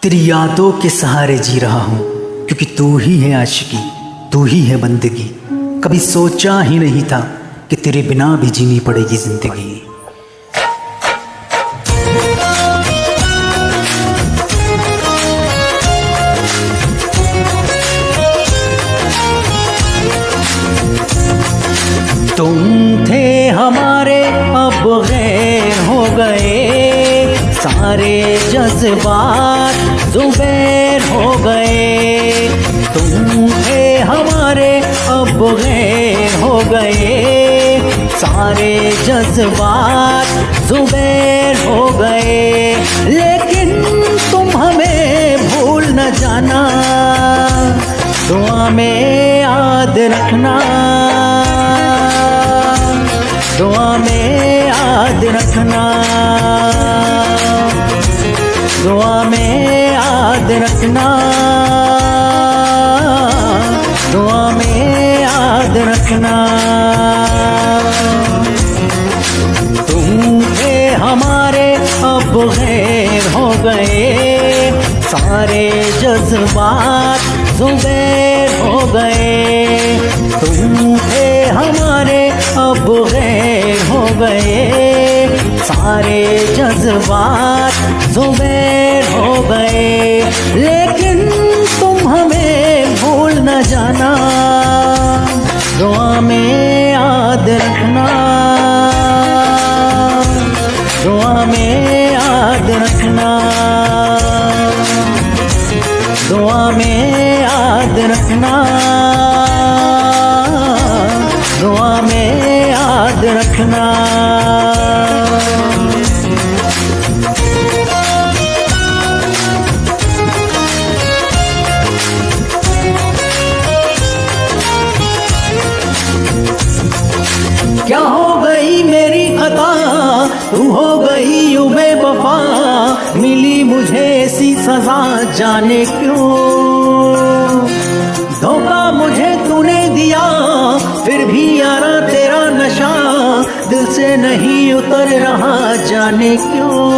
तेरी यादों के सहारे जी रहा हूँ, क्योंकि तू ही है आशिकी, तू ही है बंदगी। कभी सोचा ही नहीं था कि तेरे बिना भी जीनी पड़ेगी जिंदगी। तुम थे हमारे अब गैर हो गए, सारे जज्बात ज़ुबैर हो गए। तुम थे हमारे अब गैर हो गए, सारे जज्बात ज़ुबैर हो गए। लेकिन तुम हमें भूल न जाना, दुआ में याद रखना, दुआ में याद रखना, दुआ में याद रखना, दुआ में याद रखना। तुम थे हमारे अब गैर हो गए, सारे जज्बात ज़ुबैर हो गए। तुम थे हमारे अब गैर हो गए, सारे जज्बात ज़ुबैर हो गए। लेकिन तुम हमें भूल न जाना, दुआ में याद रखना, दुआ में याद रखना, दुआ में याद रखना, दुआ में याद रखना। क्या हो गई मेरी खता, तू हो गई यूं बेवफा, मिली मुझे ऐसी सजा जाने क्यों। धोखा मुझे तूने दिया, फिर भी यारा तेरा नशा दिल से नहीं उतर रहा जाने क्यों।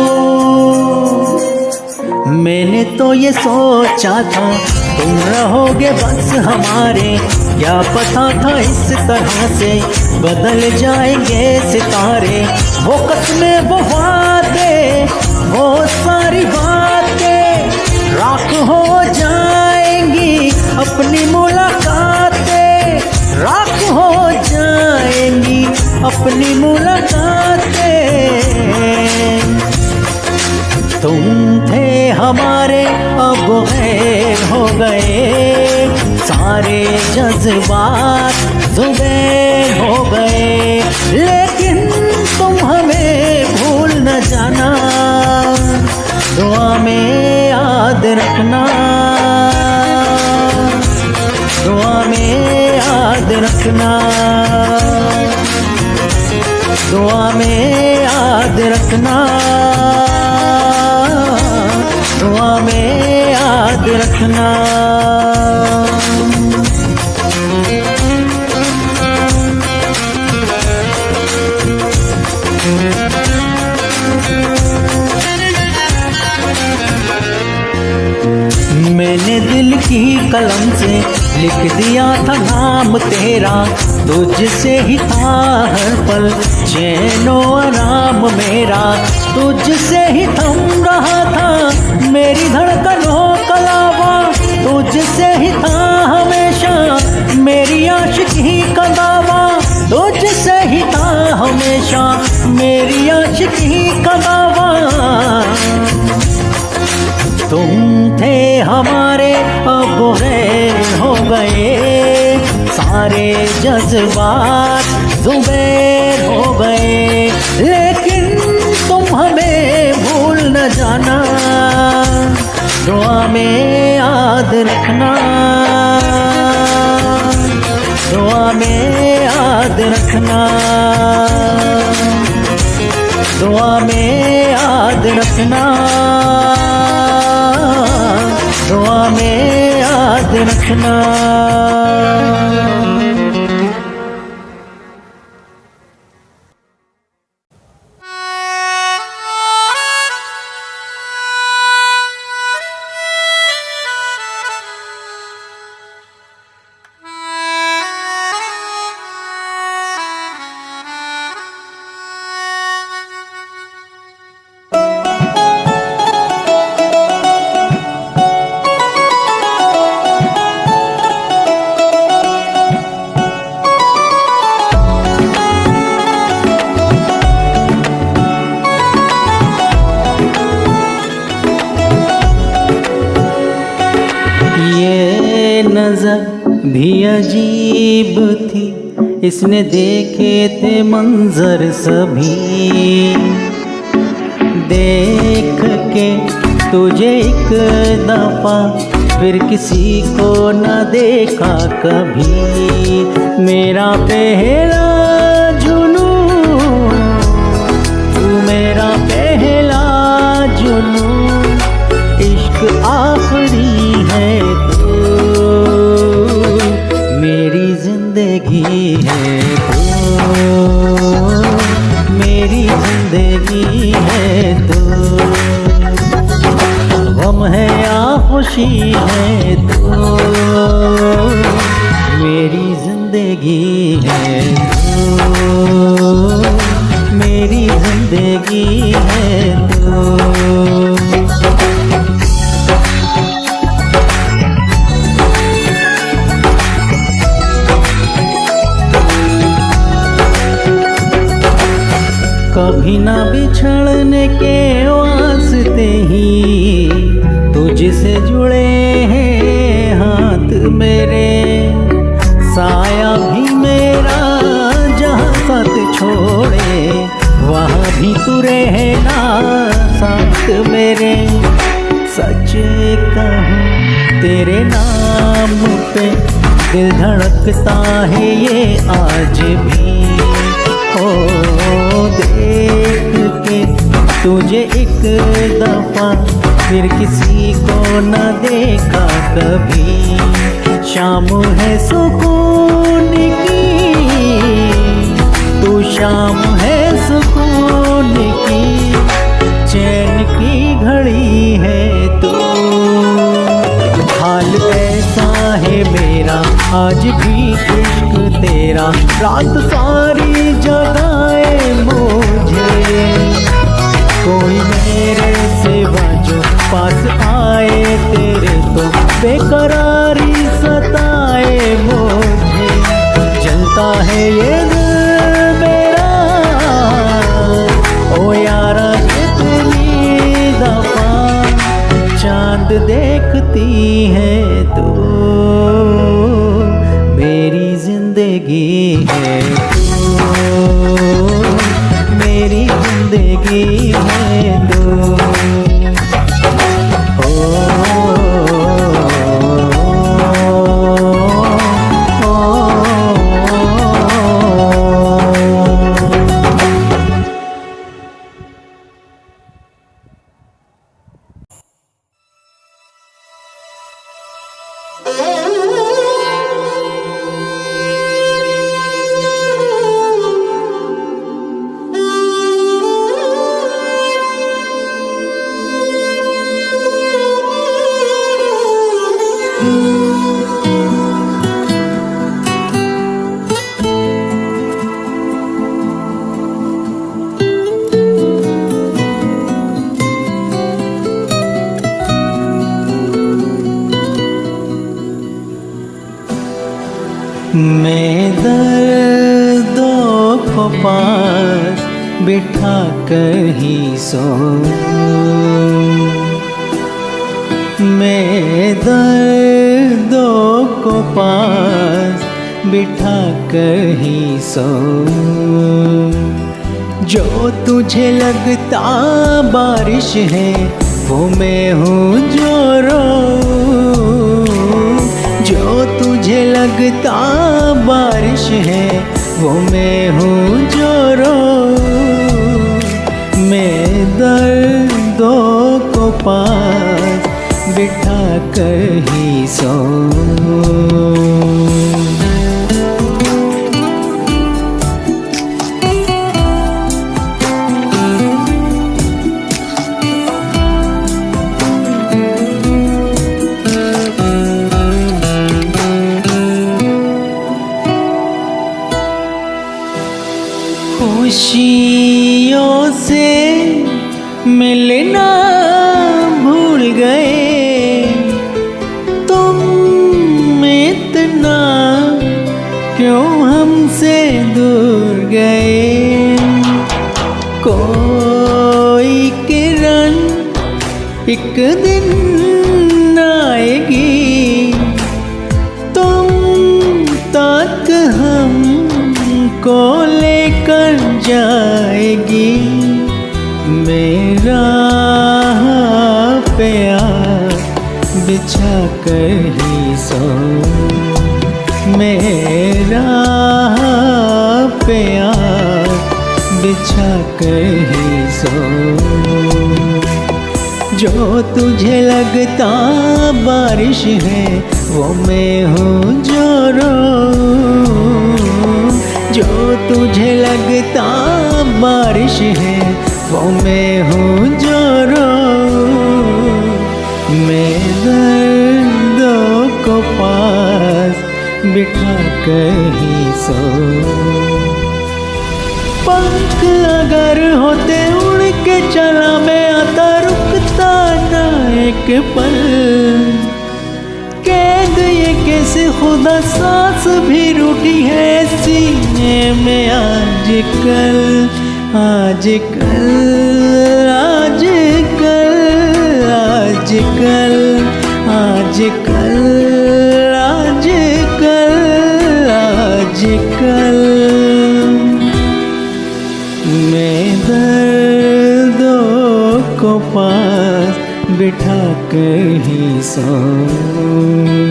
मैंने तो ये सोचा था तुम रहोगे बस हमारे, क्या पता था इस तरह से बदल जाएंगे सितारे। वो कसमें वो वादे वो सारी बातें राख हो जाएंगी, अपनी मुलाकातें राख हो जाएंगी, अपनी मुलाकातें। तुम थे हमारे अब गैर हो गए, सारे जज्बात ज़ुबैर हो गए। लेकिन तुम हमें भूल न जाना, दुआ में याद रखना, दुआ में याद रखना, दुआ में याद रखना, दुआ में याद रखना। मैंने दिल की कलम से लिख दिया था नाम तेरा, तुझसे ही था हर पल चैनो आराम मेरा। तुझसे ही थम रहा था मेरी धड़कनों का लावा, तुझसे ही था हमेशा मेरी आशिकी का दावा, तुझसे ही था हमेशा मेरी आशिकी का दावा। तुम थे हमारे अब गैर हो गए, सारे जज्बात ज़ुबैर हो गए। लेकिन तुम हमें भूल न जाना, दुआ में याद रखना, दुआ में याद रखना, दुआ में याद रखना, दुआ में याद रखना। नजर भी अजीब थी, इसने देखे थे मंजर सभी। देख के तुझे एक दफा फिर किसी को न देखा कभी। मेरा पहला जुनून तू, मेरा पहला जुनून, इश्क आखिरी है तू, मेरी जिंदगी है तू, मेरी जिंदगी है तू। गम है या खुशी है तू, मेरी जिंदगी है तू, मेरी जिंदगी है तू। कभी ना बिछड़ने के वास्ते ही तुझसे जुड़े हैं हाथ मेरे। साया भी मेरा जहाँ साथ छोड़े, वहाँ भी तू रहना साथ मेरे। सच कहूँ तेरे नाम पे दिल धड़कता है ये आज भी। ओ देख के तुझे एक दफा फिर किसी को न देखा कभी। शाम है सुकून की, तू शाम है सुकून की, चैन की घड़ी है तू। हाल ऐसा है मेरा आज भी इश्क तेरा, रात सारी जगाए मुझे। कोई मेरे सिवा जो पास आए तेरे तो बेकरारी सताए मुझे। जलता है ये दिल मेरा, ओ यारा जितनी दफा चांद देखती है तू, मेरी जिंदगी है तू, मेरी जिंदगी है तू। मैं दर्दों को पास बिठा कर ही सोऊं, मैं दर्दों को पास बिठा कर ही सोऊं। जो तुझे लगता बारिश है वो मैं हूँ जो रोऊं, जो तुझे लगता बारिश है वो मैं हूँ जो रोऊं। मैं दर्दों को पास बिठा कर ही सोऊं। खुशियों से मिलना भूल गए तुम, इतना क्यों हमसे दूर गए। कोई किरण एक दिन आएगी जाएगी। मेरा प्यार बिछा कर ही सो, मेरा प्यार बिछा कर ही सो। जो तुझे लगता बारिश है वो मैं हूँ जो रोऊं, जो तुझे लगता बारिश है वो मैं हूँ जो रोऊं। मैं दर्दों को पास बिठा कर ही सोऊं। पंख अगर होते उड़ के चला मैं आता, रुकता ना एक पल। कैद ये कैसे खुदा सांस भी रूठी है सीने में आजकल, आजकल, आजकल, आजकल, आजकल, आजकल, आजकल। मैं दर्दों को पास बिठा कर ही सोऊं।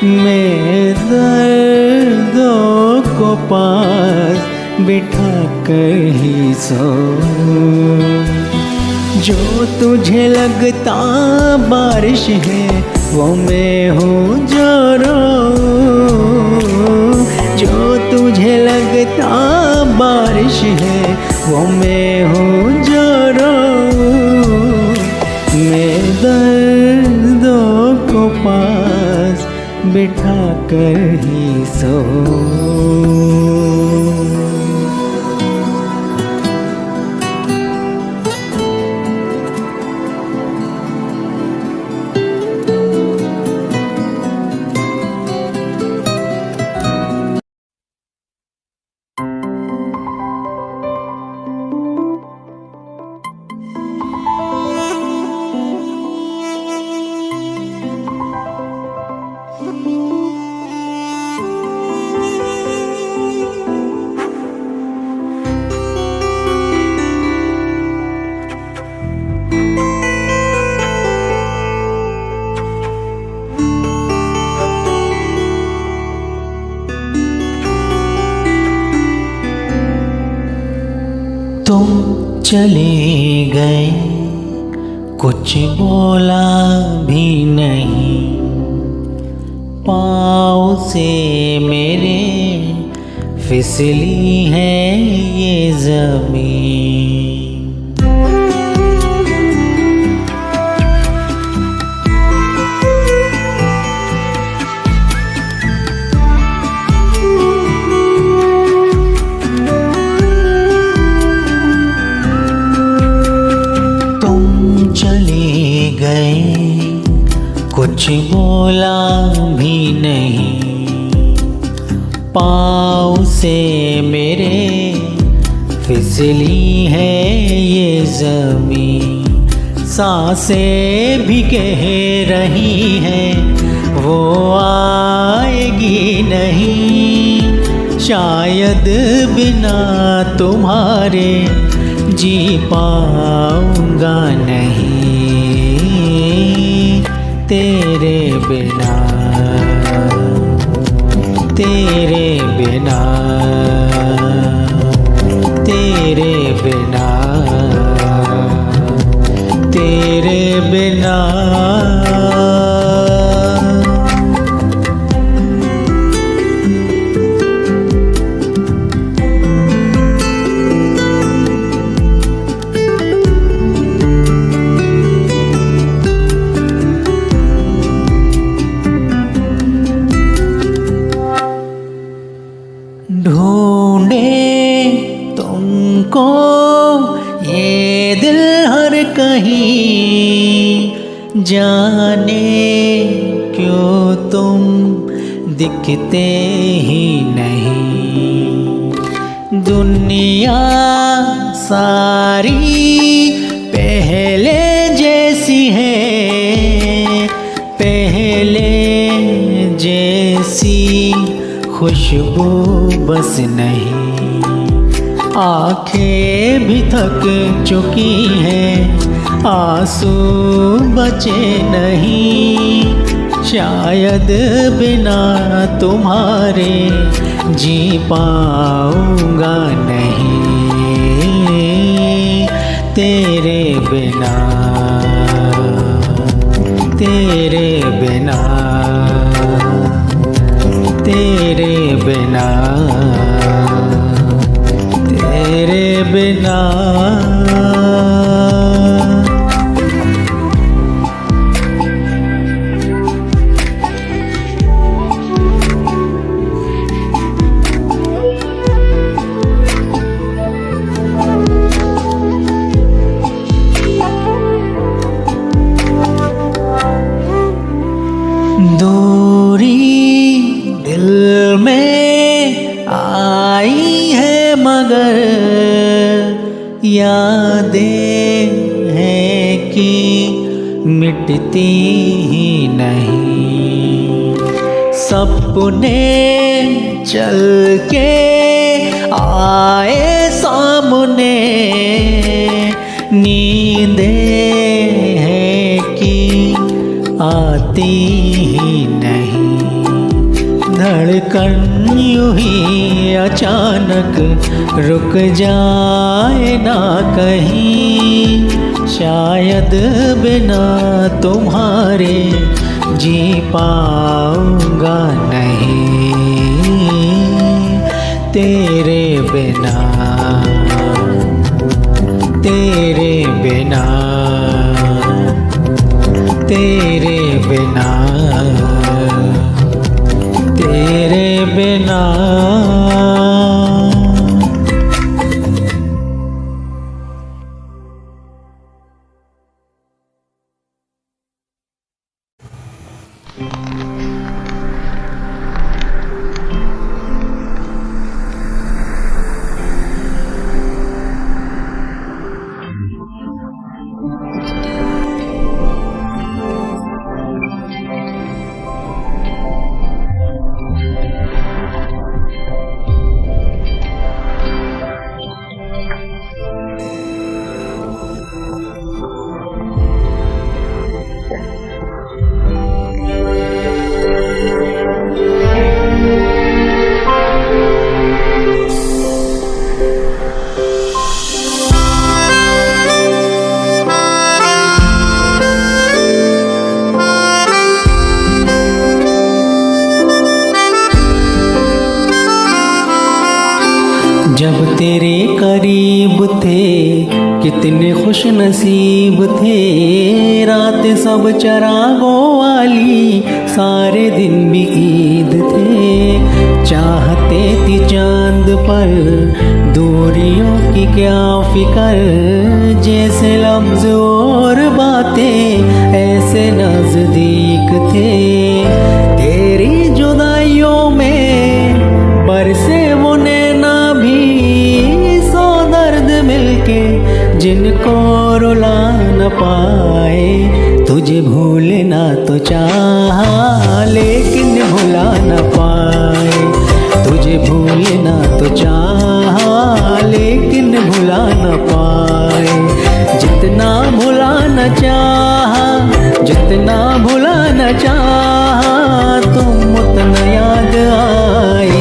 मैं दर्दों को पास बिठा कर ही सोऊं। जो तुझे लगता बारिश है वो मैं हूँ जो रोऊं, जो तुझे लगता बारिश है वो मैं हूँ जो रोऊं। मैं दर्दों को पास बिठा कर ही सोऊं। तुम चले गए कुछ बोला भी नहीं, पाँव से मेरे फिसली है ये ज़मीन। चले गए कुछ बोला भी नहीं, पाँव से मेरे फिसली है ये ज़मीन। सांसें भी कह रही हैं वो आएगी नहीं, शायद बिना तुम्हारे जी पाऊंगा नहीं, तेरे बिना, तेरे बिना, तेरे बिना, तेरे बिना। ढूंढे तुमको ये दिल हर कहीं, जाने क्यों तुम दिखते ही नहीं। दुनिया सारी पहले जैसी है, पहले जैसी खुशबू बस नहीं। आंखें भी थक चुकी हैं, आंसू बचे नहीं। शायद बिना तुम्हारे जी पाऊंगा नहीं, तेरे बिना, तेरे बिना, तेरे बिना, तेरे बिना। दूरी दिल में आई है मगर यादें हैं कि मिटती ही नहीं। सपने चल के आए सामने, नींदें हैं कि आती ही नहीं। धड़कन यूं ही अचानक रुक जाए ना कहीं, शायद बिना तुम्हारे जी पाऊंगा नहीं, तेरे बिना, तेरे बिना, तेरे बिना, तेरे बिना। जब तेरे करीब थे कितने खुश नसीब थे, रात सब चरागों वाली सारे दिन भी ईद थे। चाहते थी चांद पर दूरियों की क्या फिकर, जैसे लफ्ज और बातें ऐसे नजदीक थे। तेरी जुदाइयों में बरसे वो नैना भी, सौ दर्द मिलके जिनको रुला न पाए। तुझे भूलना तो चाहा लेकिन भुला न पाए, तुझे भूलना तो चाहा लेकिन भुला न पाए। जितना भुलाना चाहा, जितना भुलाना चाहा, तुम उतना याद आए।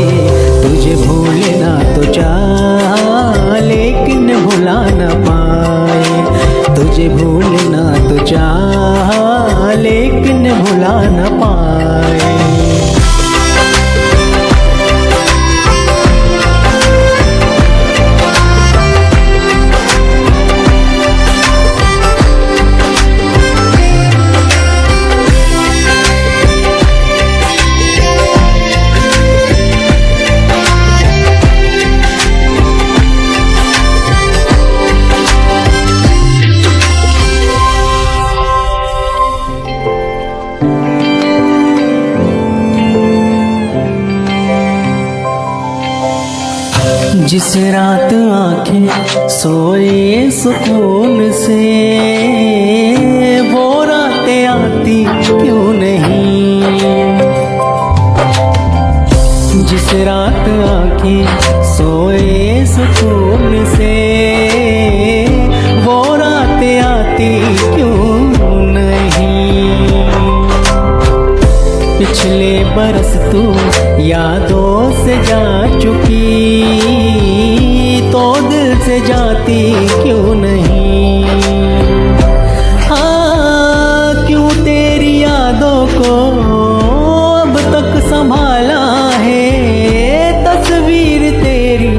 तुझे भूलना तो चाहा लेकिन भुला न पाए, तुझे भूलना तो चाहा लेकिन भुला न पाए। जिस रात आंखें सोए सुकून से, वो रातें आती क्यों नहीं। जिस रात आंखें सोए सुकून से, वो रातें आती क्यों नहीं। पिछले बरस तू यादों से जा चुकी, तो दिल से जाती क्यों नहीं। हाँ, क्यों तेरी यादों को अब तक संभाला है, तस्वीर तेरी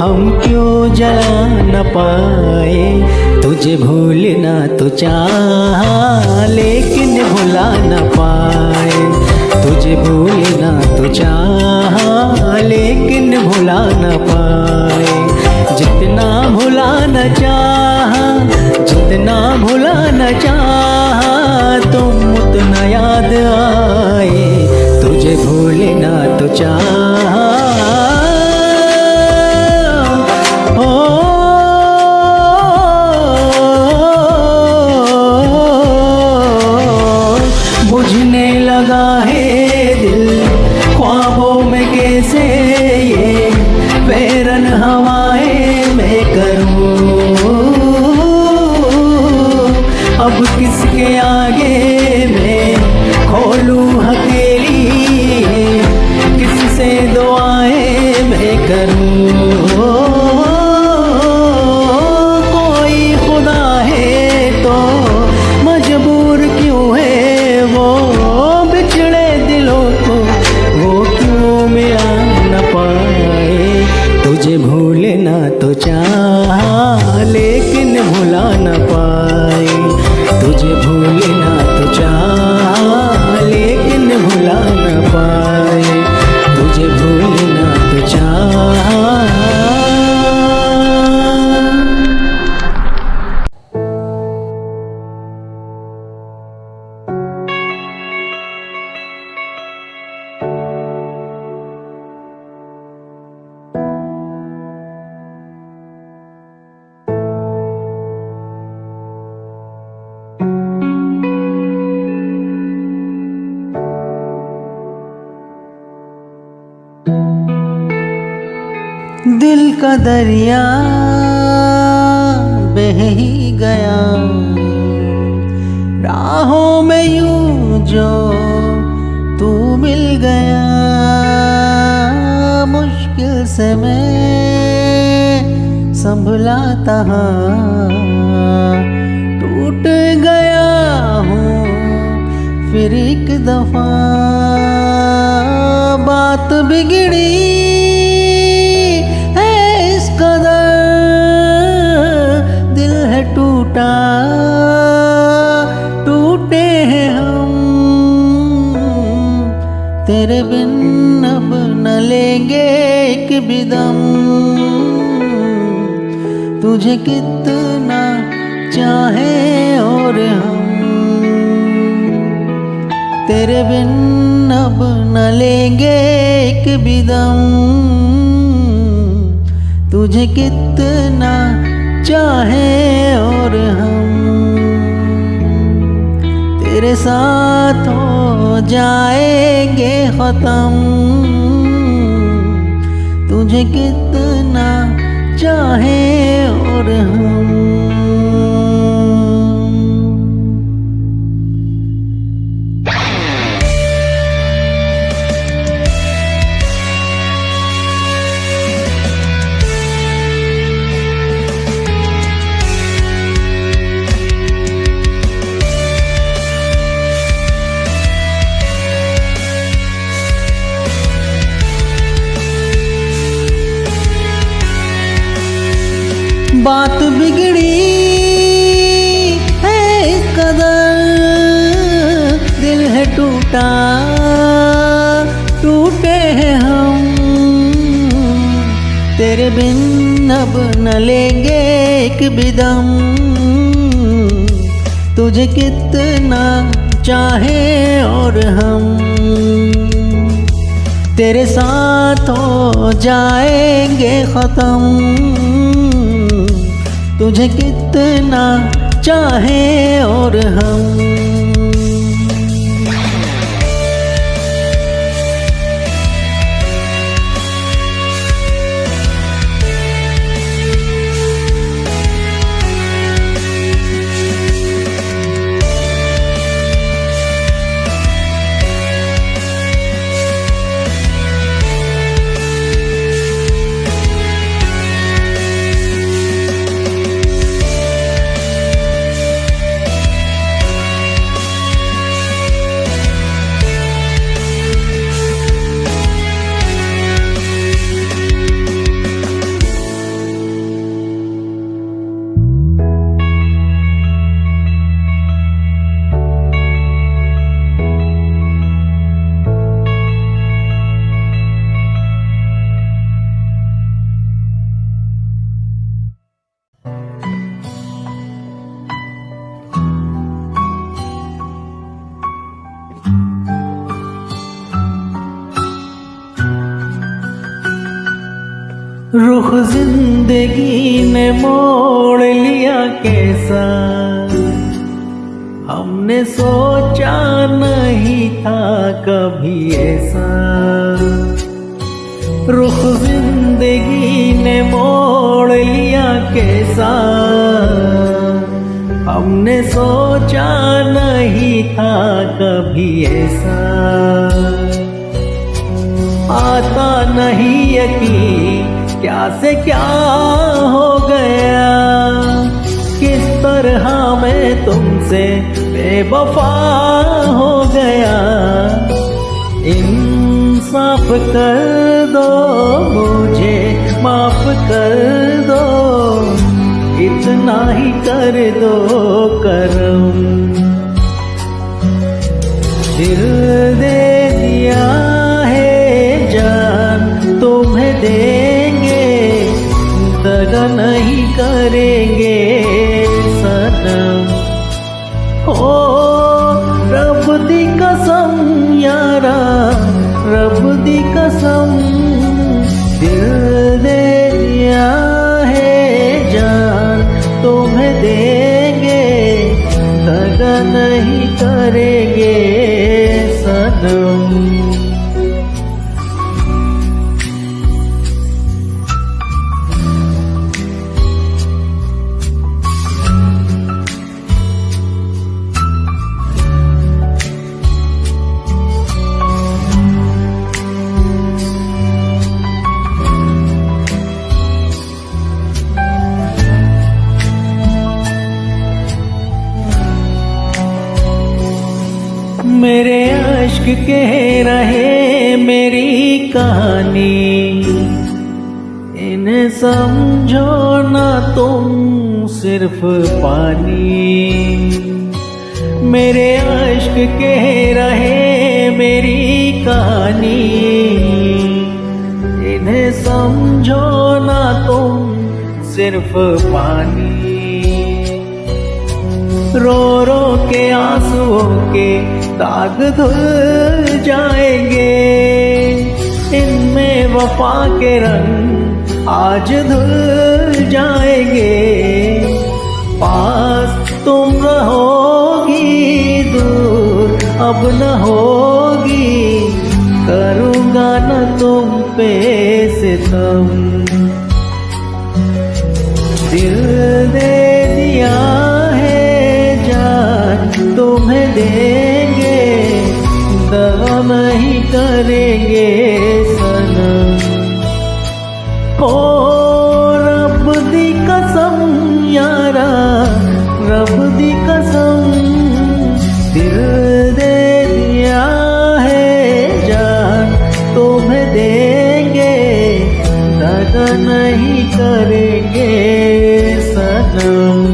हम क्यों जला न पाए। तुझे भूलना तो चाहा लेकिन भुला न पाए, तुझे भूलना तो चाहा लेकिन भुला न पाए। जितना भुलाना चाहा, जितना भुलाना चाहा, तुम उतना याद आए। तुझे भूलना तो चाहा, बुझने लगा है दिल ख्वाबों में कैसे ये बैरन हवाएं मैं करूं। अब किसके आगे मैं खोलूं हथेली, किससे दुआएं मैं करूं। कोई खुदा है तो मजबूर क्यों है वो, बिछड़े दिलों को वो क्यों मिला न पाए। तुझे भूलना तो चाहा लेकिन भुला न पाए, तुझे भूलना तो चाहा लेकिन भुला न पाए, तुझे भूलना तो चाहा। दिल का दरिया बह ही गया, राहों में यूं जो तू मिल गया। मुश्किल से मैं संभला था, टूट गया हूँ फिर एक दफा। बात बिगड़ी टूटा, टूटे हैं हम, तेरे बिन अब न लेंगे एक भी दम। तुझे कितना चाहे और हम, तेरे बिन अब न लेंगे एक भी दम। तुझे कितना चाहे और हम, तेरे साथ हो जाएंगे खत्म। तुझे कितना चाहे और हम। बात बिगड़ी है इस कदर, दिल है टूटा, टूटे हैं हम। तेरे बिन अब न लेंगे एक भी दम। तुझे कितना चाहे और हम, तेरे साथ हो जाएंगे खत्म। तुझे कितना चाहे और हम। रुख जिंदगी ने मोड़ लिया कैसा, हमने सोचा नहीं था कभी ऐसा। रुख जिंदगी ने मोड़ लिया कैसा, हमने सोचा नहीं था कभी ऐसा। आता नहीं यकीन क्या से क्या हो गया, किस तरह मैं तुमसे बेवफा हो गया। इंसाफ कर दो मुझे, माफ कर दो, इतना ही कर दो करम। दिल दे दिया है जान तुम्हें देंगे, दगा नहीं करेंगे सनम। ओ रब दी कसम यारा, रब दी कसम, दिल दे दिया है जान तुम्हें देंगे, दगा नहीं करेंगे सनम। मेरे अश्क कह रहे मेरी कहानी, इन्हें समझो ना तुम सिर्फ पानी। मेरे अश्क कह रहे मेरी कहानी, इन्हें समझो ना तुम सिर्फ पानी। रो रो के आंसुओं के दाग धुल जाएंगे, इनमें वफा के रंग आज धुल जाएंगे। पास तुम रहोगी, दूर अब न होगी, करूँगा न तुम पे सितम। दिल दे दिया तुम्हें देंगे, दगा नहीं करेंगे सनम। ओ रब दी कसम यारा, रब दी कसम, दिल दे दिया है जान तुम्हें देंगे, दगा नहीं करेंगे सनम।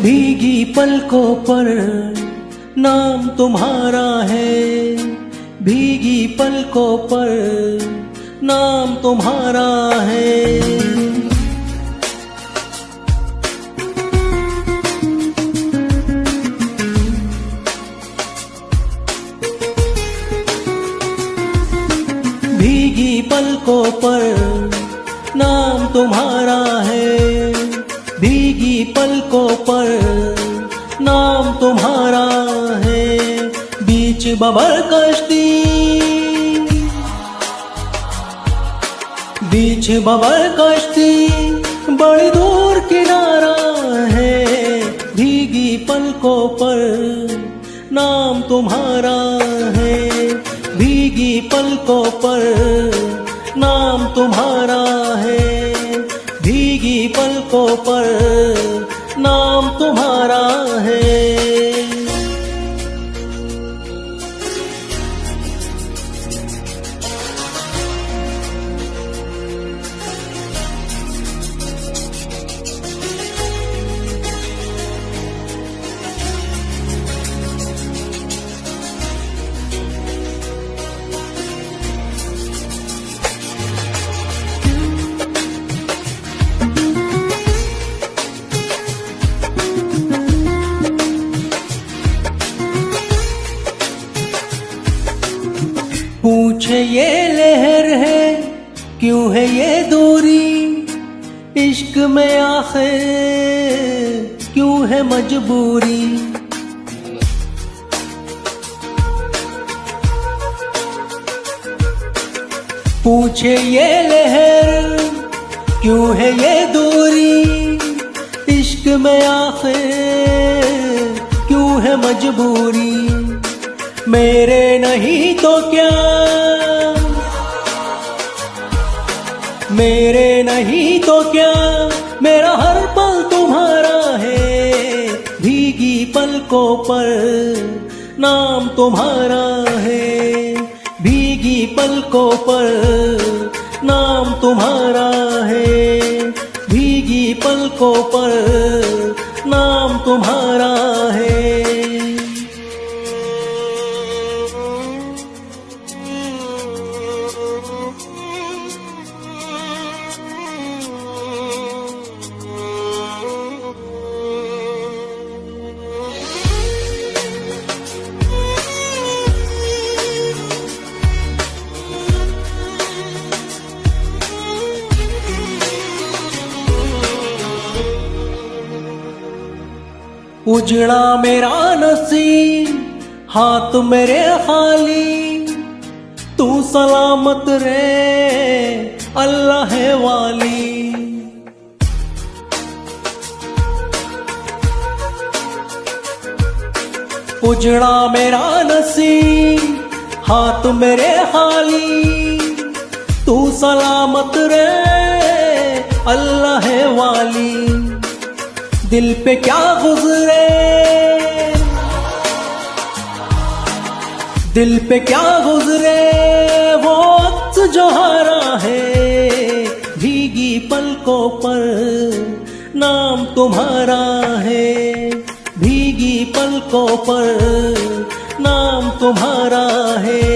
भीगी पलकों पर नाम तुम्हारा है, भीगी पलकों पर नाम तुम्हारा है। भीगी पलकों पर नाम तुम्हारा है, भीगी पलकों पर नाम तुम्हारा है। बीच बबर कश्ती, बीच बबर कश्ती, बड़ी दूर किनारा है। भीगी पलकों पर नाम तुम्हारा है, भीगी पलकों पर नाम तुम्हारा है, भीगी पलकों पर नाम तुम्हारा है। पूछे ये लहर है क्यों है ये दूरी, इश्क में आखिर क्यों है मजबूरी। पूछे ये लहर क्यों है ये दूरी, इश्क में आखिर क्यों है मजबूरी। मेरे नहीं तो क्या, मेरे नहीं तो क्या, मेरा हर पल तुम्हारा है। भीगी पलकों पर नाम तुम्हारा है, भीगी पलकों पर नाम तुम्हारा है, भीगी पलकों पर नाम तुम्हारा है। उजड़ा मेरा नसीब हाथ मेरे खाली, तू सलामत रे अल्लाह वाली। उजड़ा मेरा नसीब हाथ मेरे खाली, तू सलामत रे अल्लाह वाली। दिल पे क्या गुजरे, दिल पे क्या गुजरे वो वक्त जो हारा है। भीगी पलकों पर नाम तुम्हारा है, भीगी पलकों पर नाम तुम्हारा है,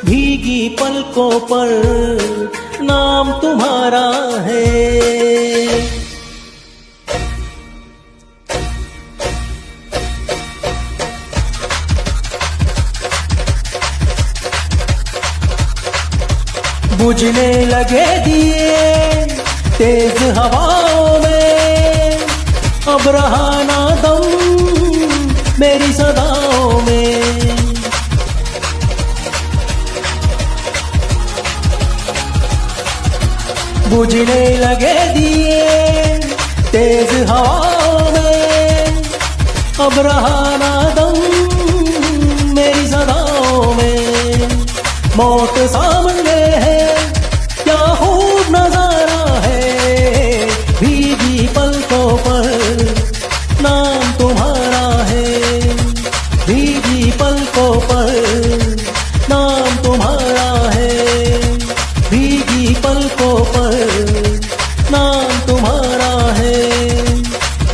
भीगी पलकों पर नाम तुम्हारा है। बुझने लगे दिए तेज हवाओं में, अब रहा ना दम मेरी सदाओं में। बुझने लगे दिए तेज हवाओं में, अब रहा ना दम मेरी सदाओं में। मौत सामने है क्या खूब नजारा है, भीगी पलकों पर नाम तुम्हारा है, भीगी पलकों पर नाम तुम्हारा है, भीगी पलकों पर नाम तुम्हारा है,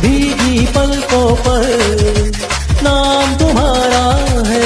भीगी पलकों पर नाम तुम्हारा है।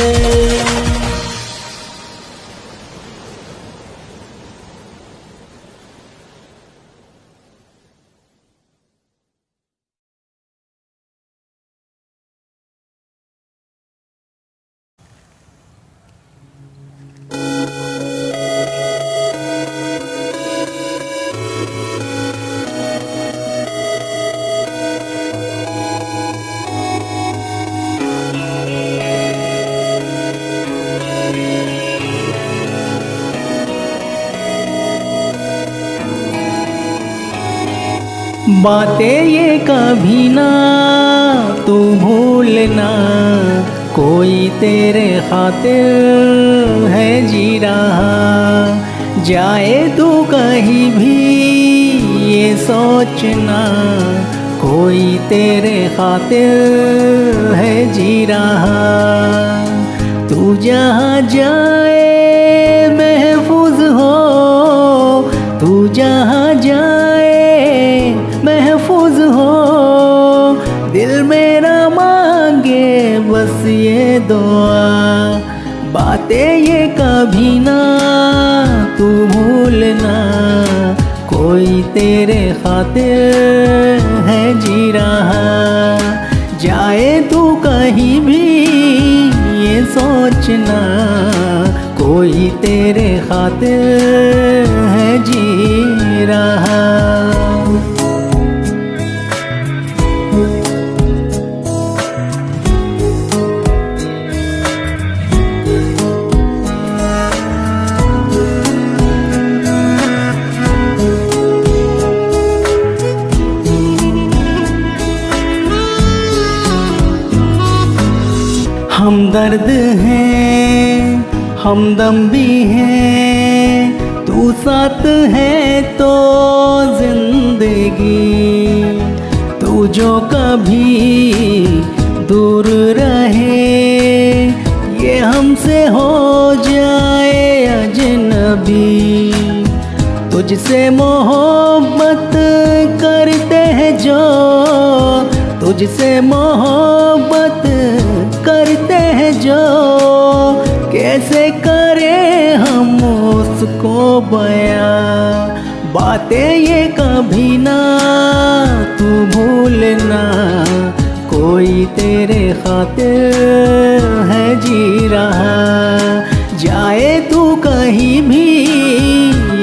बातें ये कभी ना तू भूलना, कोई तेरे खातिर है जी रहा। जाए तू कहीं भी ये ये सोचना कोई तेरे खातिर है जी रहा। तू जहाँ जाए महफूज हो, तू जहाँ जाए महफूज हो। दिल मेरा मांगे बस ये दुआ, बातें ये कभी ना तू भूलना, कोई तेरे खातिर है जी रहा। जाए तू कहीं भी ये सोचना कोई तेरे खातिर है जी रहा। हम दर्द हैं हमदम भी हैं, तू साथ है तो जिंदगी। तू जो कभी दूर रहे ये हमसे हो जाए अजनबी। तुझसे मोहब्बत करते हैं जो, तुझसे मोहब्बत करते हैं जो, कैसे करें हम उसको बयां। बातें ये कभी ना तू भूलना, कोई तेरे खातिर है जी रहा। जाए तू कहीं भी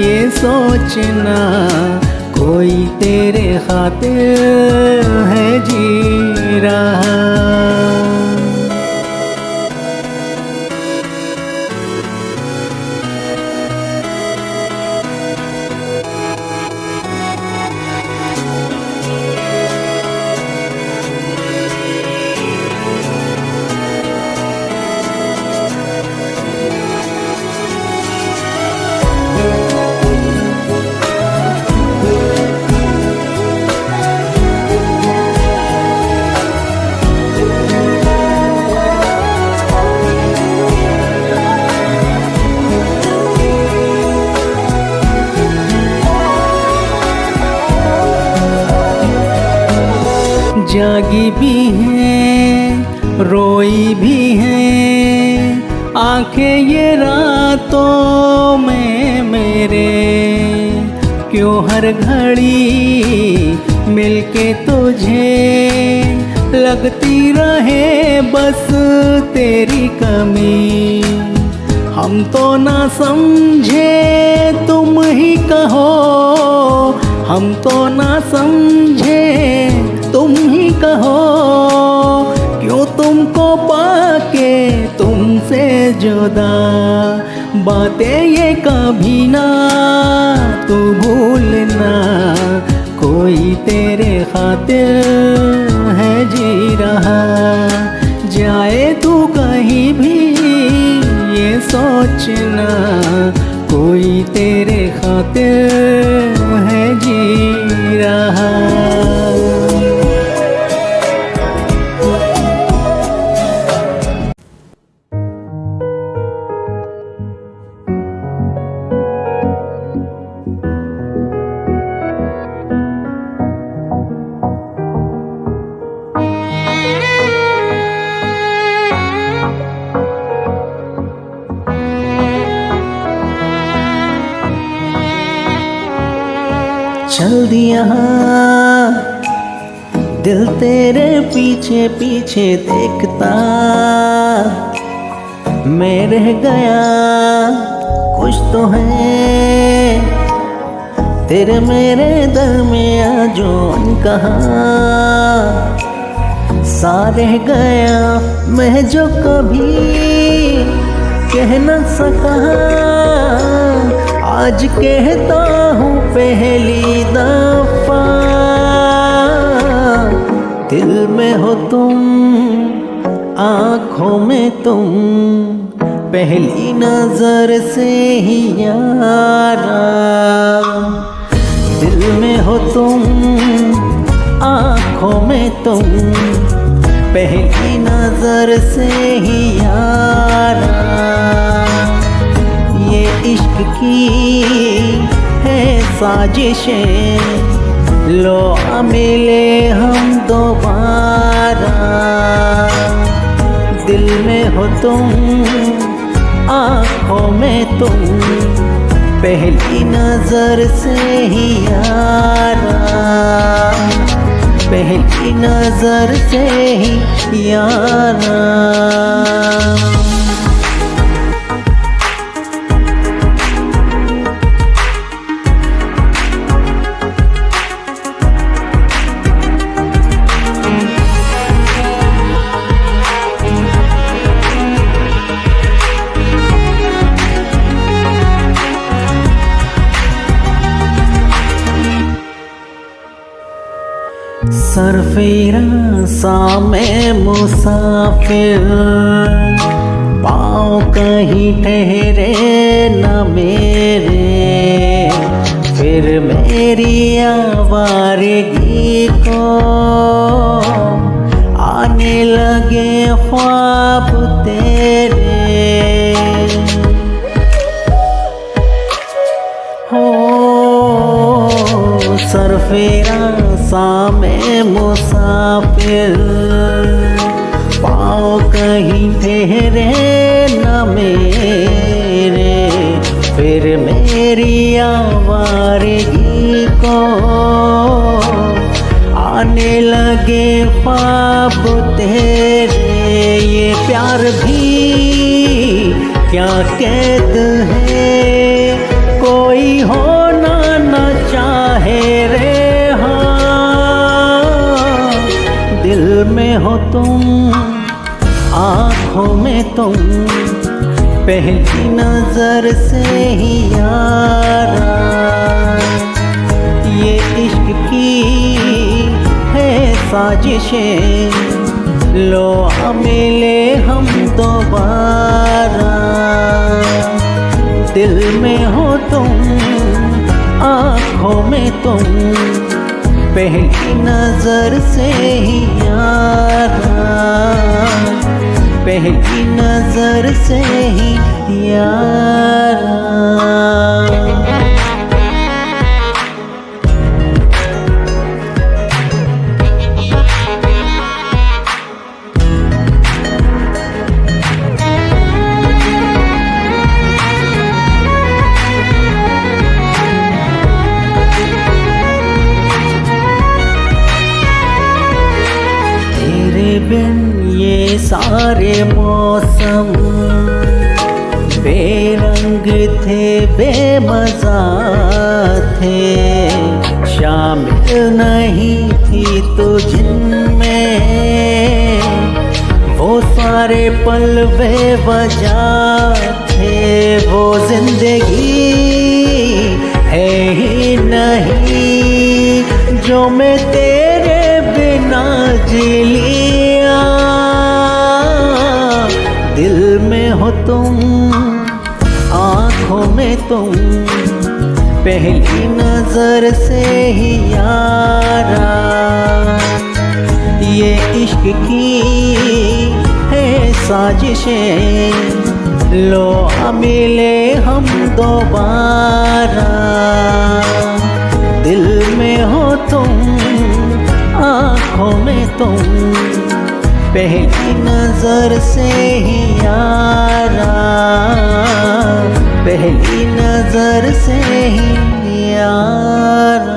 ये सोचना कोई तेरे खातिर है जी रहा। जागी भी हैं रोई भी हैं आंखें ये रातों में मेरे। क्यों हर घड़ी मिलके तुझे लगती रहे बस तेरी कमी। हम तो ना समझे तुम ही कहो, हम तो ना समझे तुम ही कहो। क्यों तुमको पाके तुमसे जुदा, बातें ये कभी ना तू भूलना, कोई तेरे खातिर है जी रहा। जाए तू कहीं भी ये सोचना कोई तेरे खातिर है जी रहा। चल दिया दिल तेरे पीछे पीछे देखता, मैं रह गया कुछ तो है तेरे मेरे दरमियाँ जो अनकहा। सा रह गया मैं जो कभी कह न सका, आज कहता हूँ पहली दफा। दिल में हो तुम आँखों में तुम, पहली नजर से ही यारा। दिल में हो तुम, आँखों में तुम, पहली नजर से ही यारा। ये इश्क की है साजिशें, लो मिले हम दोबारा। दिल में हो तुम, आँखों में तुम, पहली नजर से ही यारा। पहली नजर से ही यारा। सरफिरा सा मैं मुसाफिर, पाँव कहीं ठहरे न मेरे। फिर मेरी आवारगी को आने लगे ख्वाब तेरे। हो सरफिरा सा मैं मुसाफिर, पाँव कहीं ठहरे न मेरे। फिर मेरी आवारगी को आने लगे ख्वाब तेरे। ये प्यार भी क्या कैद है, कोई होना न चाहे रे। दिल में हो तुम, आँखों में तुम, पहली नजर से ही यारा। ये इश्क की है साजिशें, लो मिले हम दोबारा। दिल में हो तुम, आँखों में तुम, पहली नजर से ही यारा। पहली नजर से ही यारा। बिन ये सारे मौसम बेरंग थे, बेमज़ा थे। शामिल नहीं थी तो जिनमें वो सारे पल बेवजह थे। वो जिंदगी है ही नहीं जो मैं तेरे बिना जी लिया। दिल में हो तुम, आँखों में तुम, पहली नजर से ही यारा। ये इश्क की है साजिशें, लो मिले हम दोबारा। दिल में हो तुम, आँखों में तुम, पहली नजर से ही यारा। पहली नजर से ही यारा।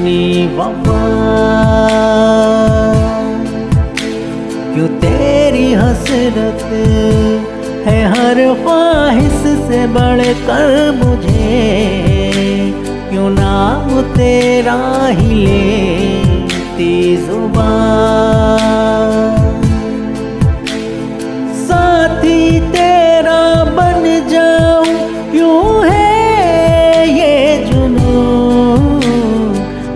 अपनी वफा, क्यों तेरी हसरत है हर ख्वाहिश से बढ़कर मुझे, क्यों नाम तेरा ही लेती ज़ुबान। साथी तेरा बन जाऊं क्यों है ये जुनून,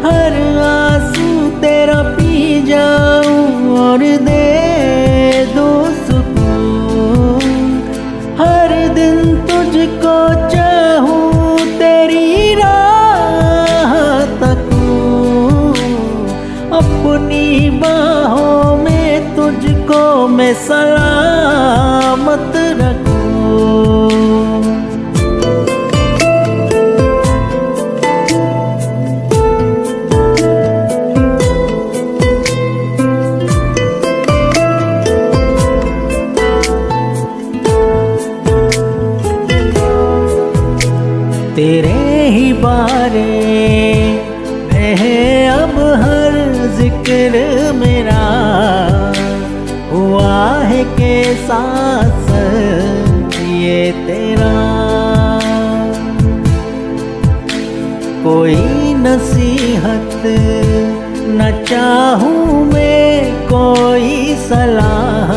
हर आंसू तेरा पी जाऊं और दे दो सुकून। हर दिन तुझको चाहूं तेरी राह तकूं, अपनी बाहों में तुझको मैं सलामत रखूं। तेरे ही बारे में है अब हर जिक्र मेरा, हुआ है के साथ ये तेरा। कोई नसीहत न चाहूँ मैं, कोई सलाह,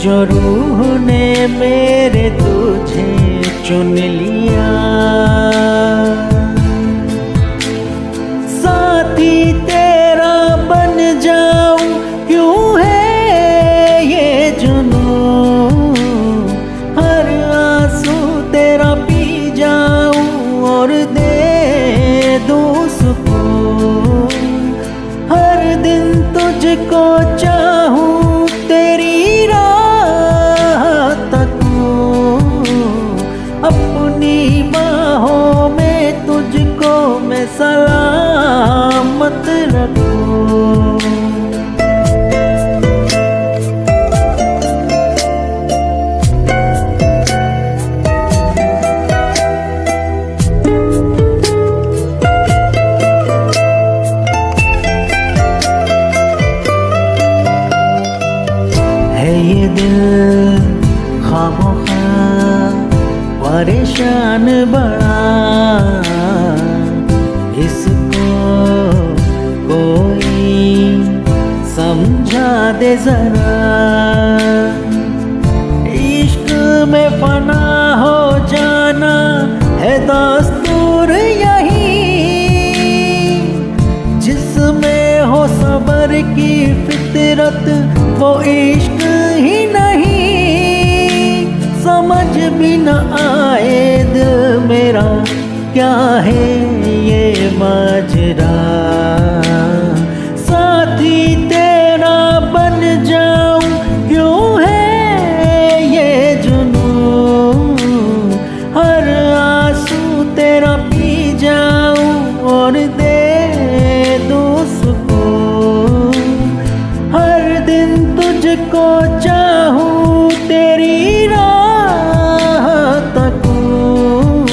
जो रूह ने मेरे तुझे चुन लिया। साथी तेरा बन जाऊं क्यों है ये जुनून, हर आंसू तेरा पी जाऊं और दे दूं सुकून। हर दिन तुझको चाहूं तेरी राह तकूं, अपनी बाहों में तुझको मैं सलामत रखूं। है ये दिल खामोखा परेशान बड़ा, इसको कोई समझा दे जरा। इश्क में फना हो जाना है दस्तूर यही, जिसमें हो सबर की फितरत वो इश्क ही नहीं। समझ भी न आए दिल मेरा क्या है ये माजरा, साथी तेरा बन जाऊं क्यों है ये जुनून, हर आंसू तेरा पी जाऊं और दे दूं सुकून। हर दिन तुझको चाहूं तेरी राह तकूं,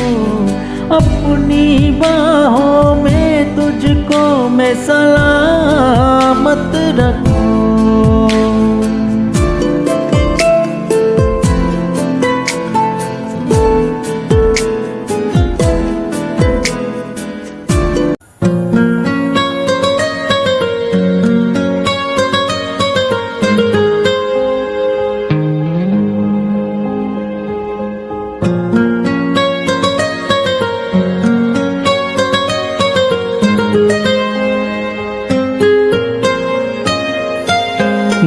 अपनी बाहों में तुझको मैं सलामत रखूं।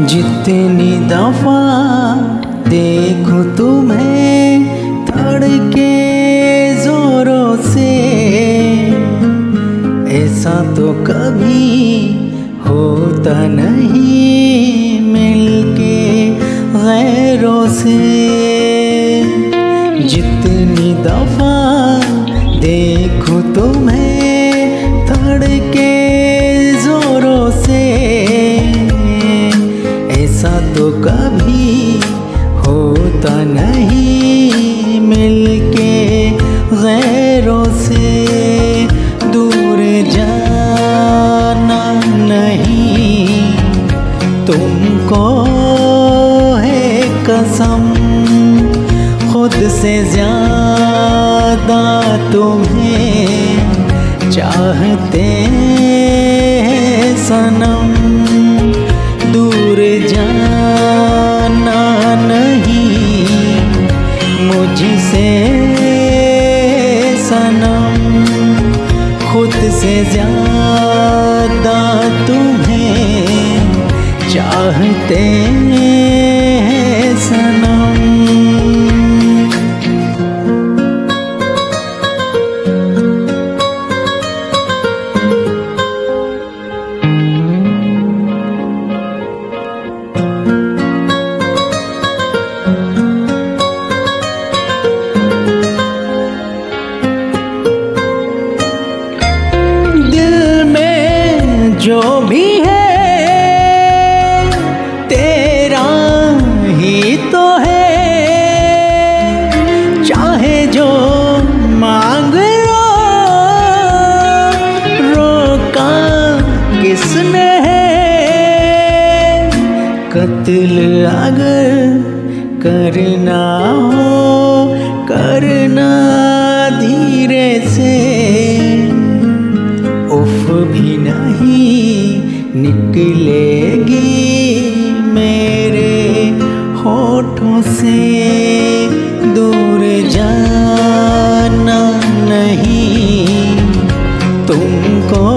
जितनी दफा देखूं तुम्हें धड़के जोरों से, ऐसा तो कभी होता नहीं मिलके गैरों से। जितनी दफा देखूं तुम्हें धड़के जोरों से, ऐसा तो कभी होता नहीं मिलके गैरों से। दूर जा तुमको है कसम, खुद से ज्यादा तुम्हें चाहते हैं सनम। दूर जाना नहीं मुझसे सनम, खुद से ज्यादा तुम्हें चाहते हैं सनम। जो भी है तेरा ही तो है, चाहे जो मांग लो, रोका किसने है। कत्ल अगर करना हो करना धीरे से, उफ भी नहीं निकलेगी मेरे होठों से। दूर जाना नहीं तुमको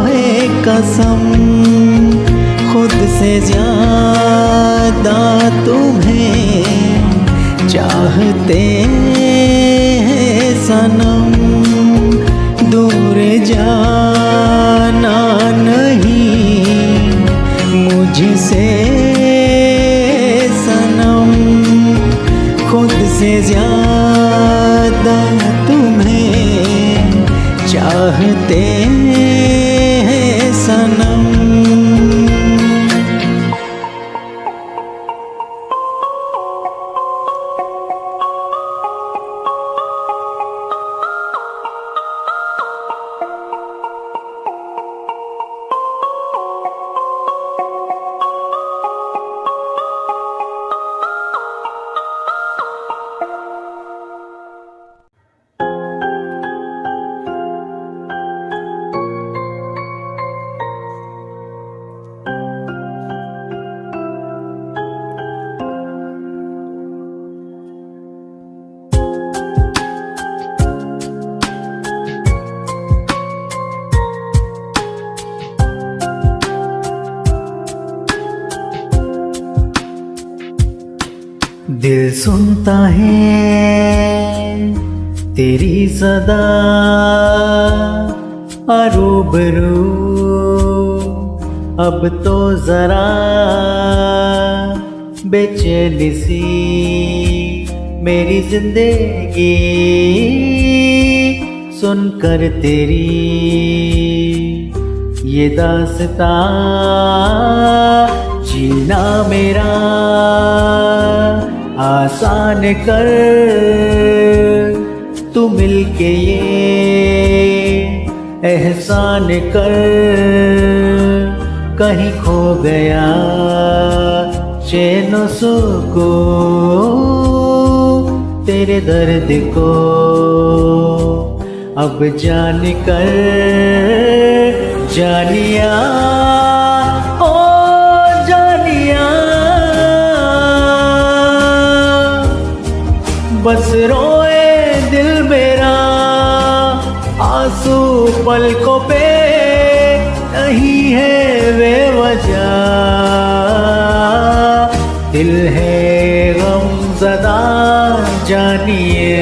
है कसम, खुद से ज्यादा तुम्हें चाहते हैं सनम। दूर जाना नहीं मुझसे सनम, खुद से ज्यादा तुम्हें चाहते हैं सनम। दिल सुनता है तेरी सदा रूबरू, अब तो जरा बेचैनी सी मेरी जिंदगी सुनकर तेरी ये दास्तां जीना मेरा आसान कर। तू मिलके ये एहसान कर, कहीं खो गया चैन सुकून तेरे दर्द को अब जान कर जानिया ओ जानिया। बस रोए दिल मेरा आंसू पलकों पे नहीं है बेवजह, दिल है गमज़दा जानिए।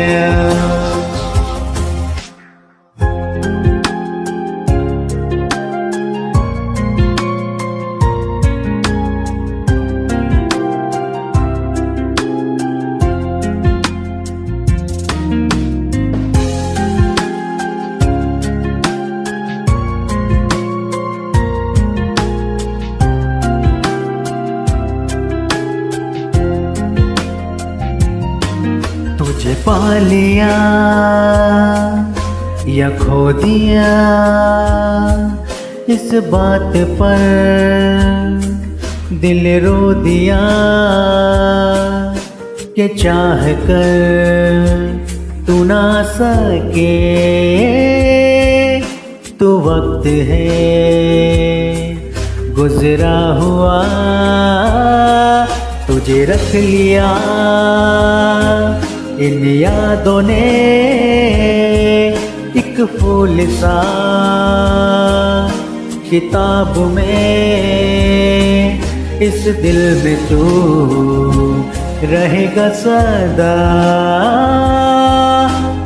तुझे पा लिया या खो दिया इस बात पर दिल रो दिया कि चाह कर तू ना सके। तू वक्त है गुजरा हुआ, तुझे रख लिया इन यादों ने एक फूल सा किताब में। इस दिल में तू रहेगा सदा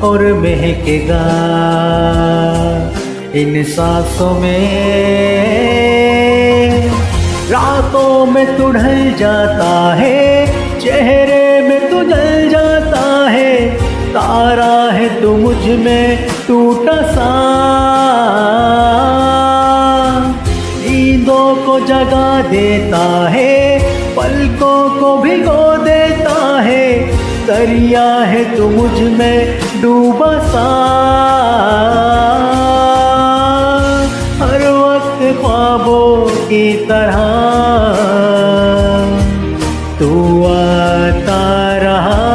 और महकेगा इन सांसों में। रातों में तू ढल जाता है, चेहरे में तू जल जाता है, तारा है तू मुझ में टूटा सा। नींदों को जगा देता है, पलकों को भिगो देता है, दरिया है तू मुझ में डूबा सा। हर वक्त ख्वाबों की तरह तू आता रहा।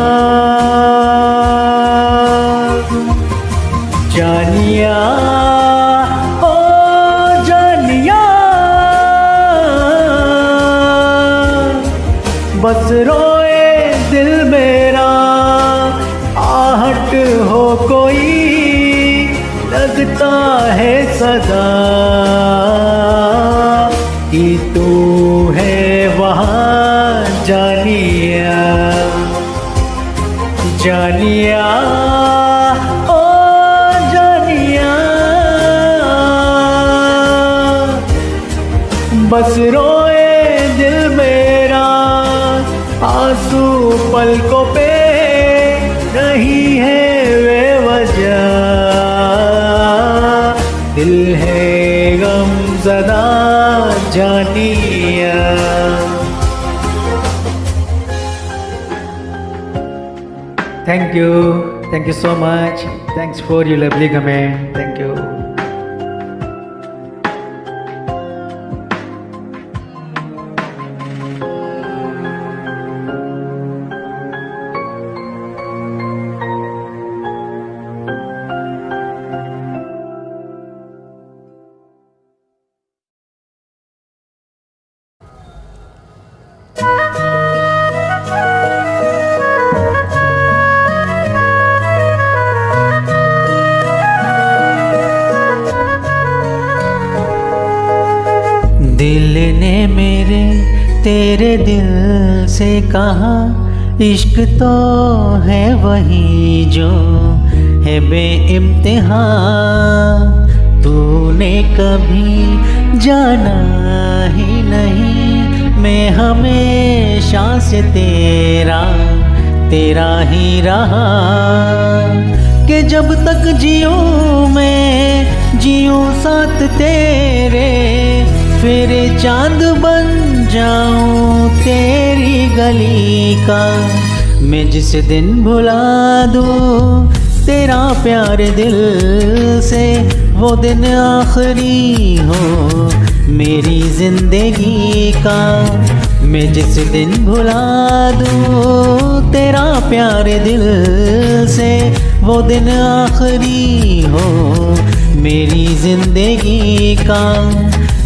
जानिया ओ जानिया, बस रोए दिल मेरा, आहट हो कोई लगता है सदा कि तू है वहाँ। जानिया जानिया ओ जानिया, बस रोए दिल मेरा, आंसू पलकों पे नहीं है बेवजह, दिल है गमज़दा। जानिया thank you so much. Thanks for your lovely comment. Thank you. दिल ने मेरे तेरे दिल से कहा, इश्क तो है वही जो है बेइम्तिहान। तूने कभी जाना ही नहीं, मैं हमेशा से तेरा ही रहा। कि जब तक जीऊँ मैं जीऊँ साथ तेरे, फिर चांद बन जाऊं तेरी गली का। मैं जिस दिन भुला दूं तेरा प्यार दिल से, वो दिन आखिरी हो मेरी जिंदगी का। मैं जिस दिन भुला दूं तेरा प्यार दिल से, वो दिन आखिरी हो मेरी जिंदगी का।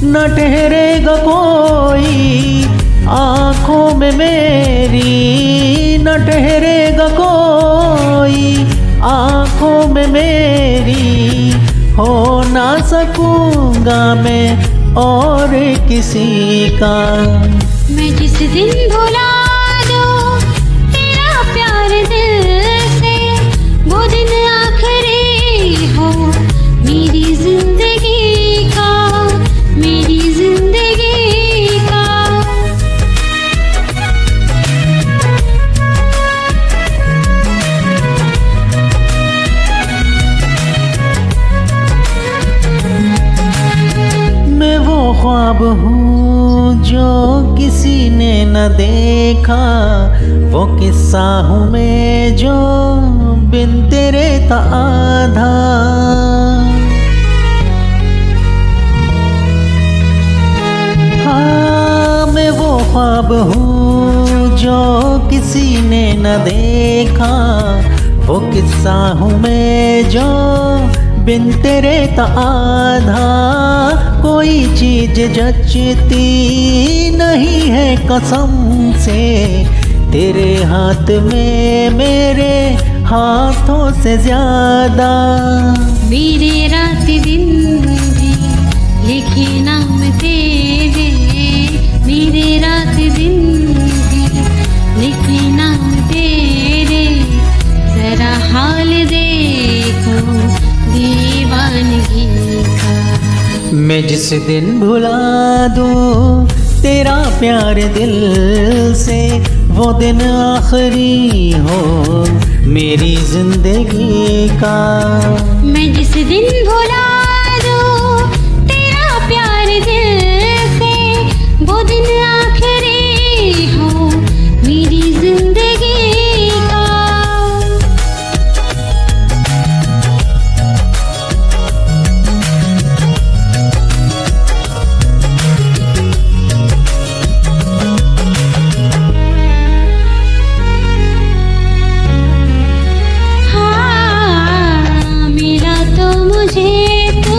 न ठहरेगा कोई आँखों में मेरी, न ठहरेगा कोई आँखों में मेरी, हो ना सकूँगा मैं और किसी का। मैं जिस दिन भुला दूँ तेरा प्यार दिल से, वो दिन आखिरी हो मेरी जिंदगी का, मेरी जिंदगी का। मैं वो ख्वाब हूँ जो किसी ने न देखा, वो किस्सा हूँ मैं जो बिन तेरे था आधा। देखा, वो किस्सा हूँ मैं जो बिन तेरे का आधा। कोई चीज जचती नहीं है कसम से, तेरे हाथ में मेरे हाथों से ज्यादा। मेरे रात दिन भी लिखे नाम तेरे, मेरे रात दिन भी लिखे नाम तेरे। जरा हाल देखो दीवानगी का। मैं जिस दिन भुला दूँ तेरा प्यार दिल से, वो दिन आखिरी हो मेरी जिंदगी का। मैं जिस दिन भुला दूँ तेरा प्यार दिल से, वो दिन आखिरी हो मेरी जिंदगी का। हाँ, मिला तो मुझे तू,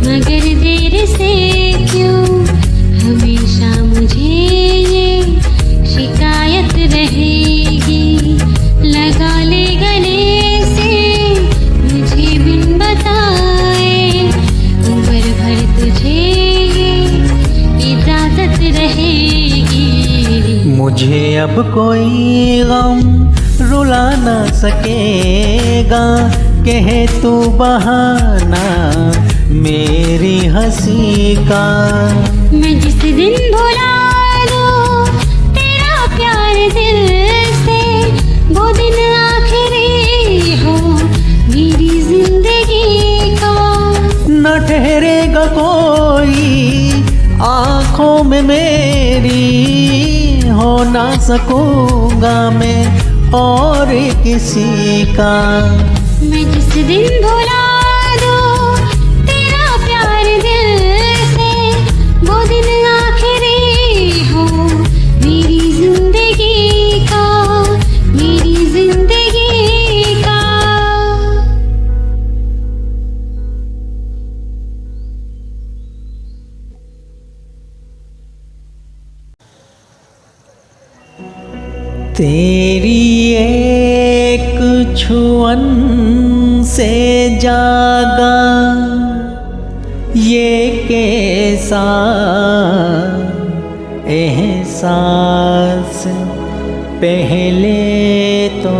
मगर देर से क्यों। हमेशा मुझे ये शिकायत रहेगी, लगा ले गले से मुझे बिन बताए। उम्र भर तुझे ये इजाजत रहेगी। मुझे अब कोई गम रुला ना सकेगा, कहे तू बहाना मेरी हंसी का। मैं जिस दिन भुला दूँ तेरा प्यार दिल से, वो दिन आखिरी हो मेरी जिंदगी का। न ठहरेगा कोई आँखों में मेरी, हो ना सकूंगा मैं और किसी का। मैं जिस दिन भुला दूँ तेरा प्यार दिल से, वो दिन आखिरी हो मेरी जिंदगी का, मेरी जिंदगी का। तेरी एक छुअन से जागा ये कैसा एहसास, पहले तो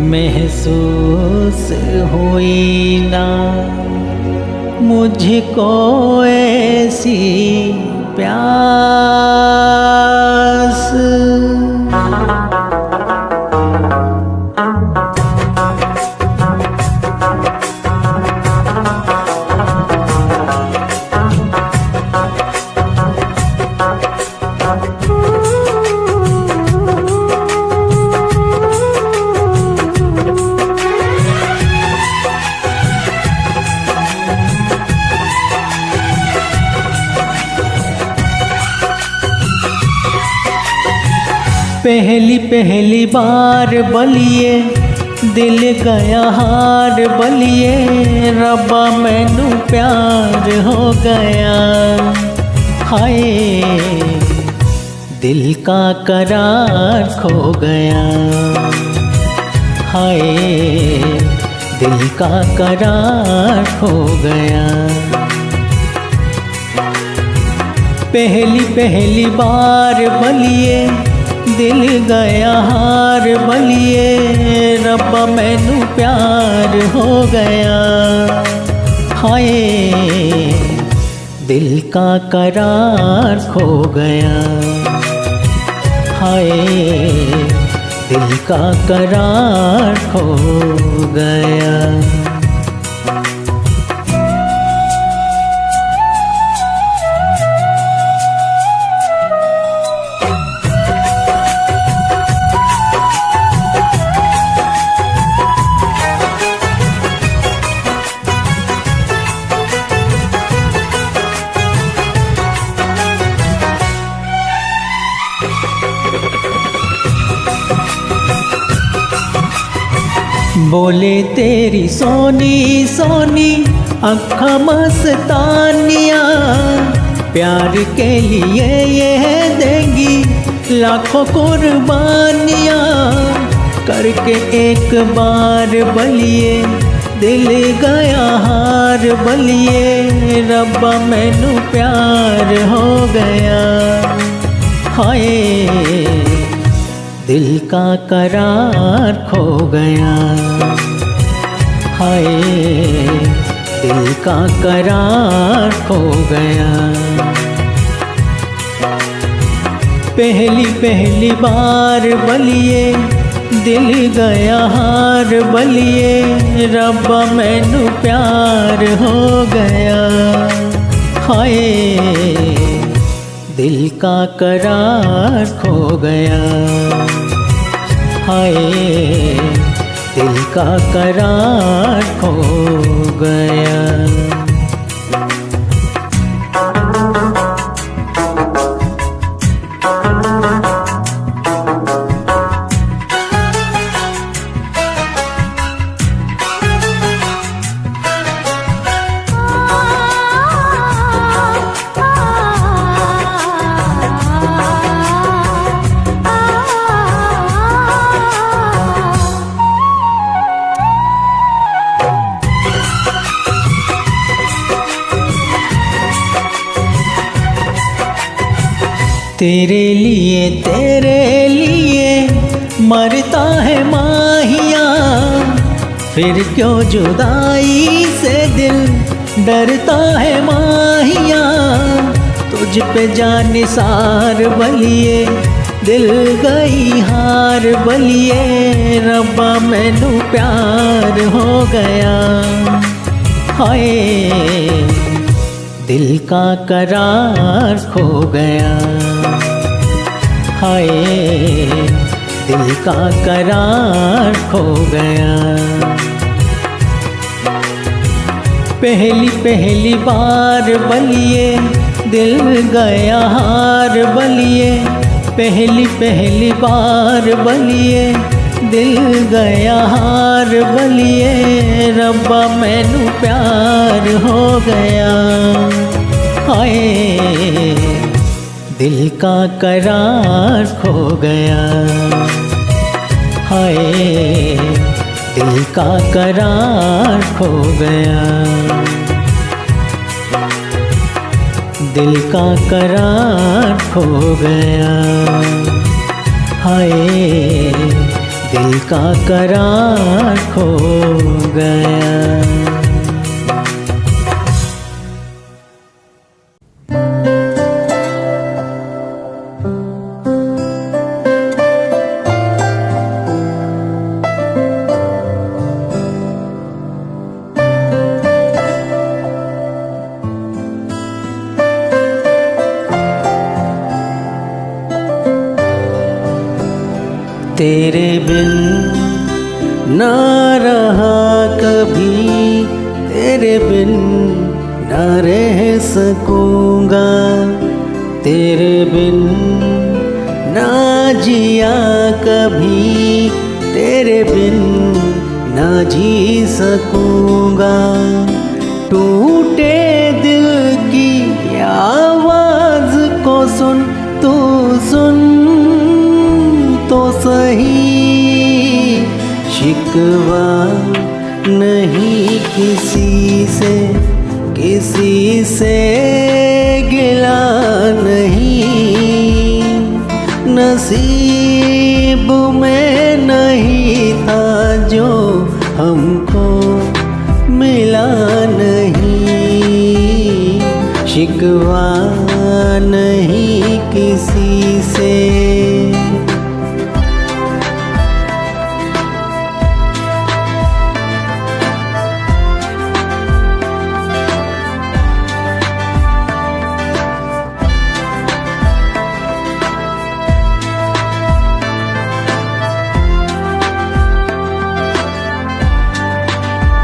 महसूस हुई ना मुझको ऐसी प्यास। पहली पहली बार बलिए दिल गया हार बलिए, रब्बा मैनू प्यार हो गया। हाय दिल का करार खो गया, हाय दिल का करार खो गया। पहली पहली बार बलिए दिल गया हार बलिए, रब्बा मैनू प्यार हो गया। हाय दिल का करार खो गया, हाय दिल का करार खो गया। बोले तेरी सोनी सोनी अखा मस्तानिया, प्यार के लिए ये देंगी लाखों कुर्बानियाँ। करके एक बार बलिए दिल गया हार बलिए, रब्बा मैनू प्यार हो गया। हाय दिल का करार खो गया, हाय दिल का करार खो गया। पहली पहली बार बलिए दिल गया हार बलिए, रब्बा मैनू प्यार हो गया। हाय दिल का करार खो गया, हाय दिल का करार खो गया। तेरे लिए मरता है माहिया, फिर क्यों जुदाई से दिल डरता है माहिया। तुझ पे जान निसार बलिए दिल गई हार बलिए, रब्बा मैनू प्यार हो गया। हाय दिल का करार खो गया, हाय दिल का करार खो गया। पहली पहली बार बलिए दिल गया हार बलिए, पहली पहली बार बलिए दिल गया हार बलिए, रब्बा मैनू प्यार हो गया। हाय दिल का करार खो गया, हाय दिल का करार खो गया। दिल का करार खो गया, हाय दिल का करार खो गया। तेरे बिन ना रहा कभी, तेरे बिन ना रह सकूँगा, तेरे बिन ना जिया कभी, तेरे बिन ना जी सकूँगा। टूटे दिल की आवाज़ को सुन तू सुन तो सही, शिकवा नहीं किसी से, किसी से गिला नहीं, नसीब में नहीं था जो हमको मिला नहीं, शिकवा नहीं किसी से।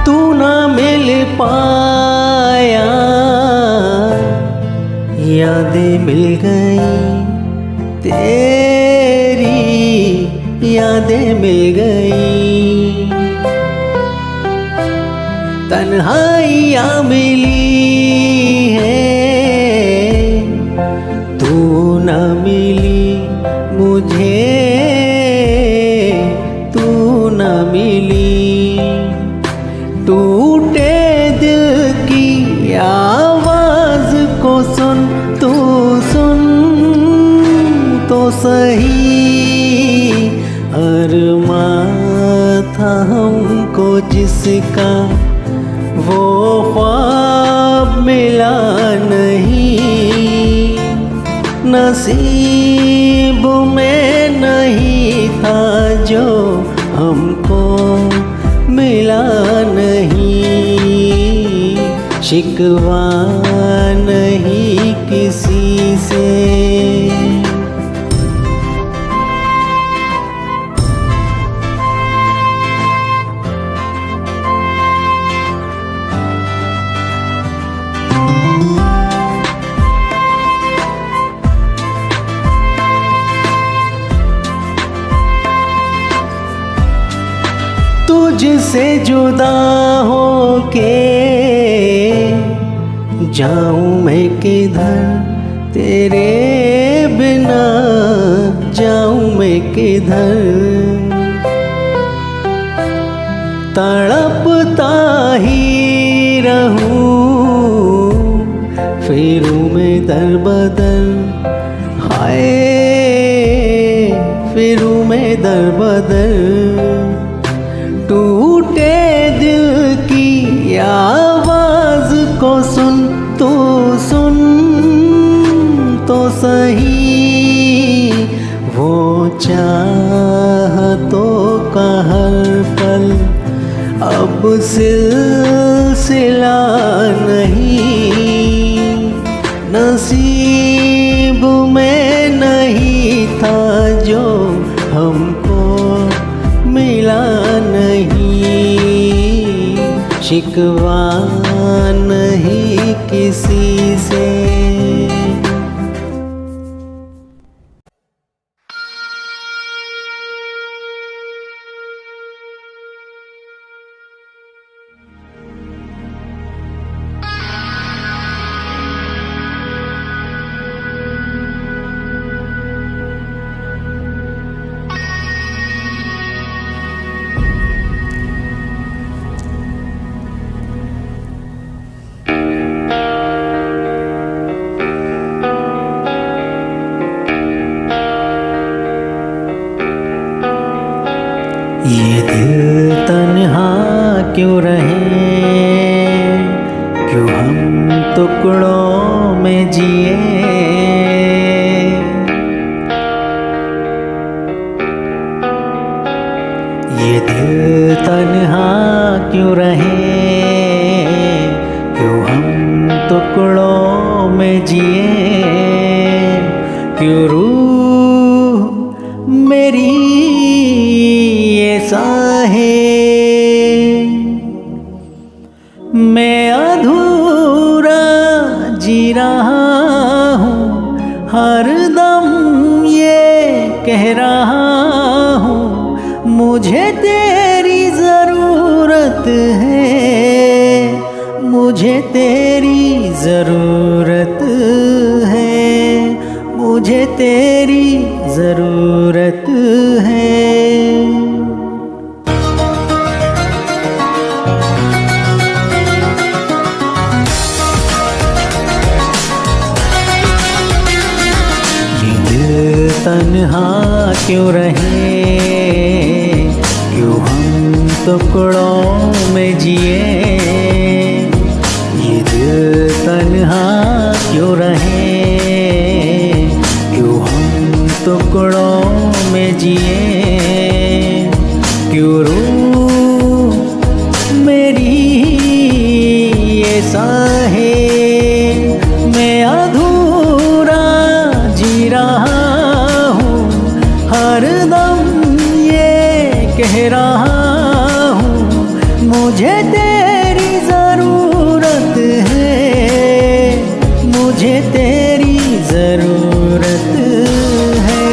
तू ना मिल पाया, यादें मिल गई, तेरी यादें मिल गई। तन्हाइयाँ मिली है, तू न मिली मुझे, तू न मिली। टूटे दिल की आवाज को सुन, तू सुन तो सही। अरमां था हमको जिसका, वो ख्वाब मिला नहीं। नसीब में नहीं था जो हमको मिला नहीं। शिकवा नहीं किसी से, तुझसे जुदा होके जाऊं मैं किधर, तेरे बिना जाऊं मैं किधर। तड़पता ही रहूं फिरूं मैं दर बदर, हाय फिरूं मैं दर बदर। टूटे दिल की आवाज को सुन, तू सुन तो सही। वो चाहतों का हर पल अब सिलसिला नहीं। नसीब में नहीं था जो हमको मिला नहीं। शिकवा नहीं किसी से। ये दिल तन्हा क्यों रहे, क्यों हम टुकड़ों में जिए। ये दिल तन्हा क्यों रहे, क्यों हम टुकड़ों में जिए। क्यों रूह मेरी साहे मैं अधूरा जी रहा हूँ, हर दम ये कह रहा हूँ मुझे तेरी ज़रूरत है, मुझे तेरी ज़रूरत है, मुझे तेरी ज़रूरत है। तन्हा क्यों रहे, क्यों हम टुकड़ों में जिए। ये दिल तन्हा क्यों रहे, क्यों हम टुकड़ों में जिए। क्यों रूह मेरी ये साहे मैं अधूरा जी रहा, हर दम ये कह रहा हूँ मुझे तेरी ज़रूरत है, मुझे तेरी ज़रूरत है।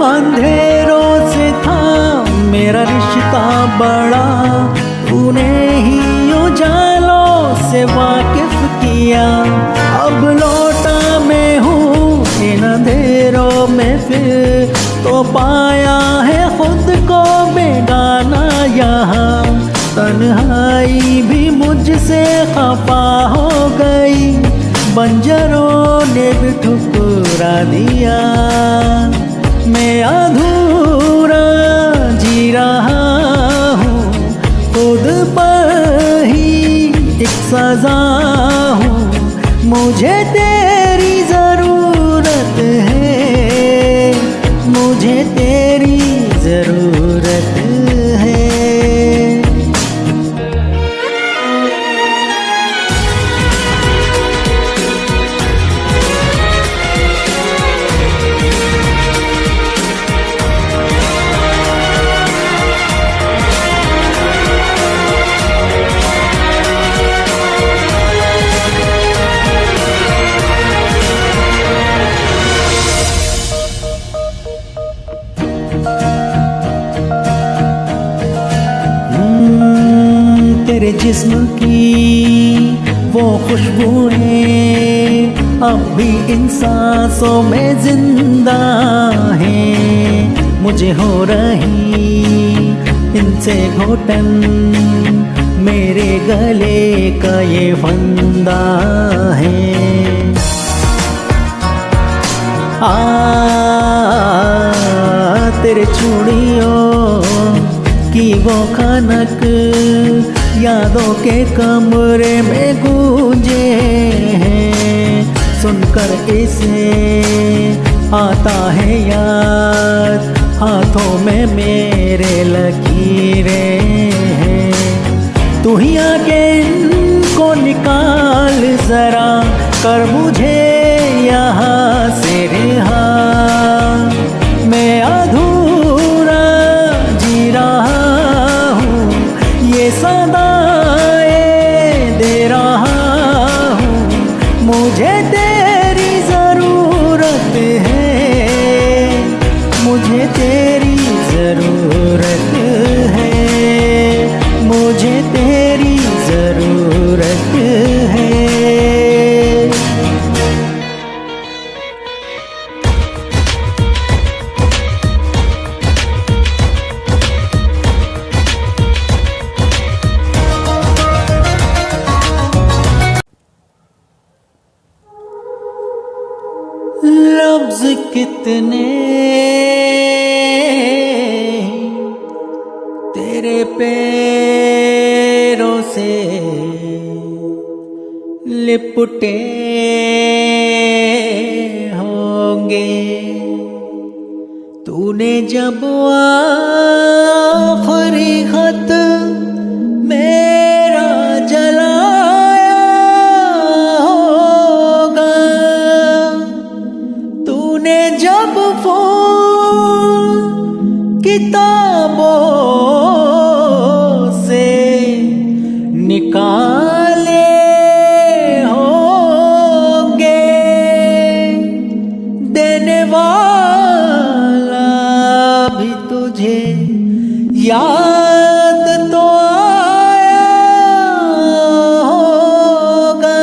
अंधेरों से था मेरा रिश्ता बड़ा, तूने ही उजालों से वाकिफ किया। अब लौटा मैं हूँ इन अंधेरों में, फिर तो पाया है खुद को बेगाना यहाँ। तन्हाई भी मुझसे खफा हो गई, बंजरों ने भी ठुकरा दिया। मैं अधूरा जी रहा हूँ, खुद पर ही एक सजा हूँ। मुझे तेरी ज़रूरत है, मुझे तेरी ज़रूरत है। तेरे जिस्म की वो खुशबुएं अब भी इन सांसों में जिंदा हैं। मुझे हो रही इनसे घुटन, मेरे गले का ये फंदा है। तेरे चूड़ियों की वो खनक यादों के कमरे में गूंजे हैं। सुनकर इसे आता है याद, हाथों में मेरे लकीरें हैं। तू ही आके इनको निकाल जरा, कर मुझे यहाँ से रिहा। मैं अधूरा जी रहा हूँ, ये सदाएं दे रहा हूँ। मुझे तेरी ज़रूरत है, मुझे तेरी ज़रूरत है, मुझे तेरी ज़रूरत है। लफ्ज़ कितने तेरे पैरों से लिपटे होंगे, तूने जब आखिरी खत मेरा जलाया होगा। तूने जब फूल किताबों से निकाले होंगे, देने वाला भी तुझे याद तो आया होगा।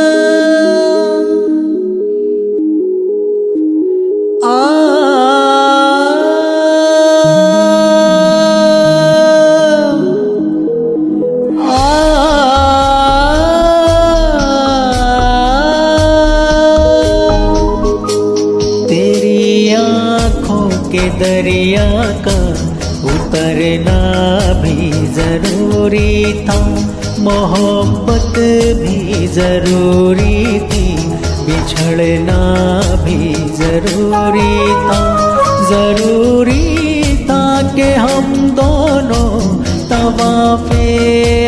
तेरी आँखों के दरिया का उतरना भी जरूरी था, मोहब्बत भी जरूरी थी, बिछड़ना भी जरूरी था। जरूरी था कि हम दोनों तवाफ़े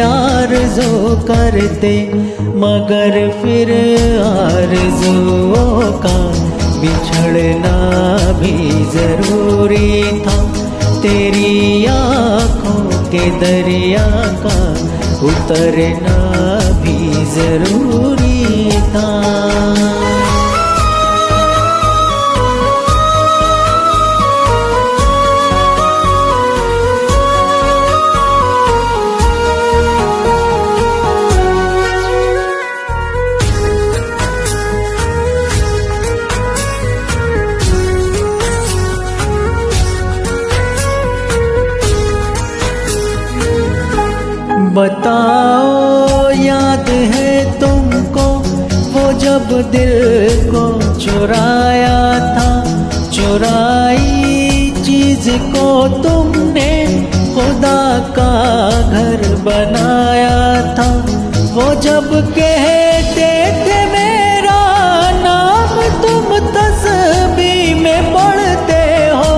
आरज़ू करते, मगर फिर आरज़ुओं का बिछड़ना भी जरूरी था। तेरी आँखों के दरिया का उतरना भी जरूरी था। बताओ याद है तुमको वो जब दिल को चुराया था, चुराई चीज को तुमने खुदा का घर बनाया था। वो जब कहते थे मेरा नाम तुम तस्बीह में पढ़ते हो,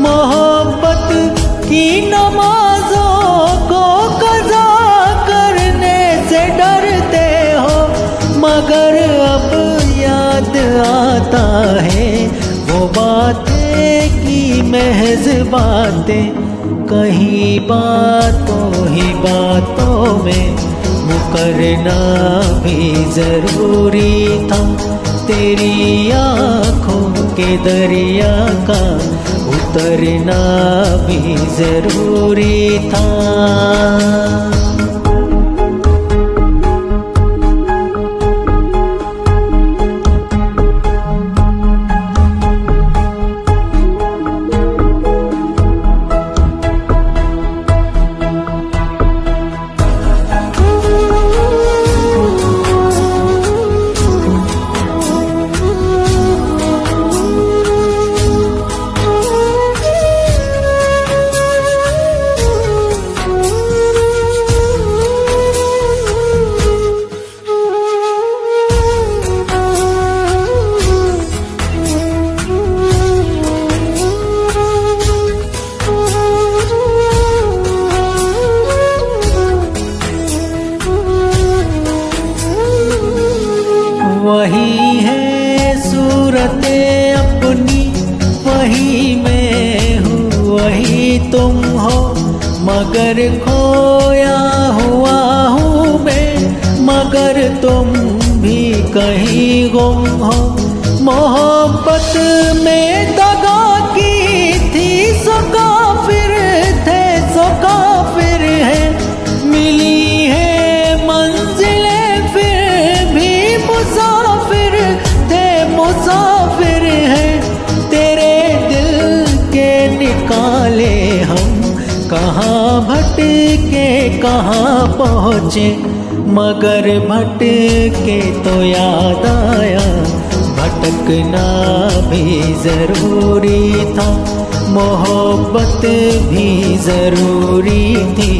मोहब्बत की नमाजों को कज़ा करने से डरते हो। मगर अब याद आता है वो बातें की महज बातें, कहीं बातों ही बातों में मुकरना भी जरूरी था। तेरी आँखों के दरिया का उतरना भी जरूरी था। वही है सूरते अपनी, वही मैं हूँ वही तुम हो, मगर खोया हुआ हूँ मैं, मगर तुम भी कहीं गुम हो। मोहब्बत में दगा की थी सो काफिर थे, सो काफिर है। मिली है मंजिलें फिर भी मुसाफिर थे, मुसाफिर हैं। तेरे दिल के निकाले हम कहाँ भटके कहाँ पहुँचे, मगर भटके तो याद आया भटकना भी जरूरी था। मोहब्बत भी जरूरी थी,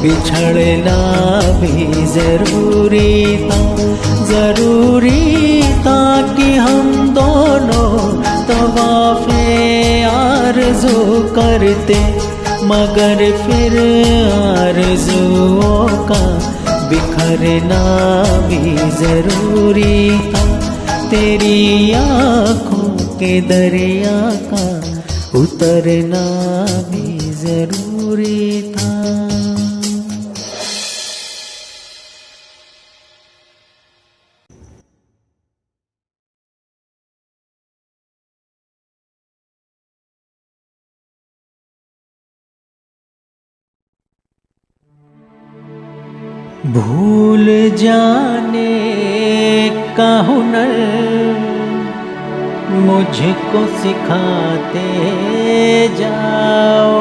बिछड़ना भी जरूरी था। जरूरी था कि हम दोनों तवाफ़े आरज़ू करते, मगर फिर आरज़ुओं का बिखरना भी जरूरी था। तेरी आँखों के दरिया का उतरना भी जरूरी था। भूल जाने का हुनर मुझको सिखाते जाओ,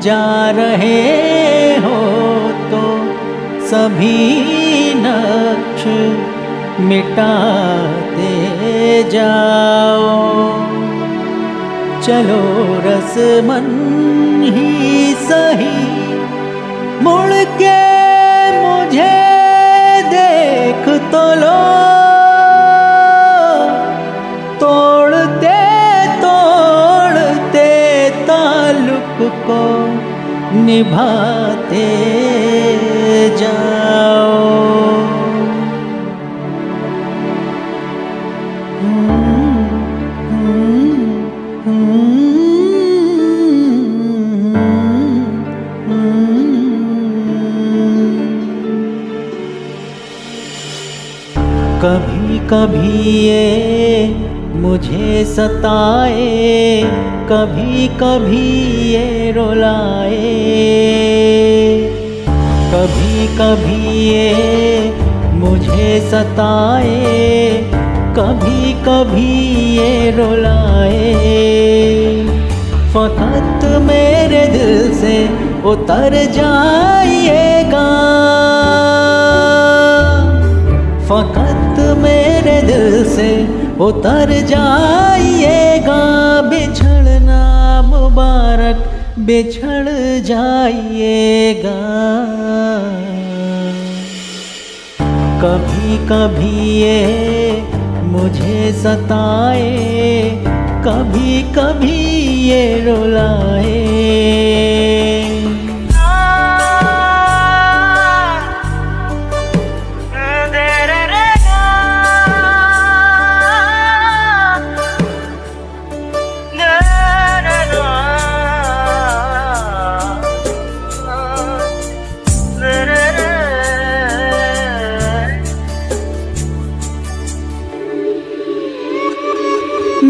जा रहे हो तो सभी नक्श मिटाते जाओ। चलो रस्मन ही सही मुड़ के मुझे देख तो लो, तोड़ते तोड़ते ताल्लुक को निभाते जाओ। कभी कभी ये मुझे सताए, कभी कभी ये रुलाए, कभी कभी ये मुझे सताए, कभी कभी ये रुलाए। फकत मेरे दिल से उतर जाइएगा। फकत मेरे दिल से उतर जाइएगा। बिछड़ना मुबारक बिछड़ जाइएगा। कभी कभी ये मुझे सताए, कभी कभी ये रुलाए।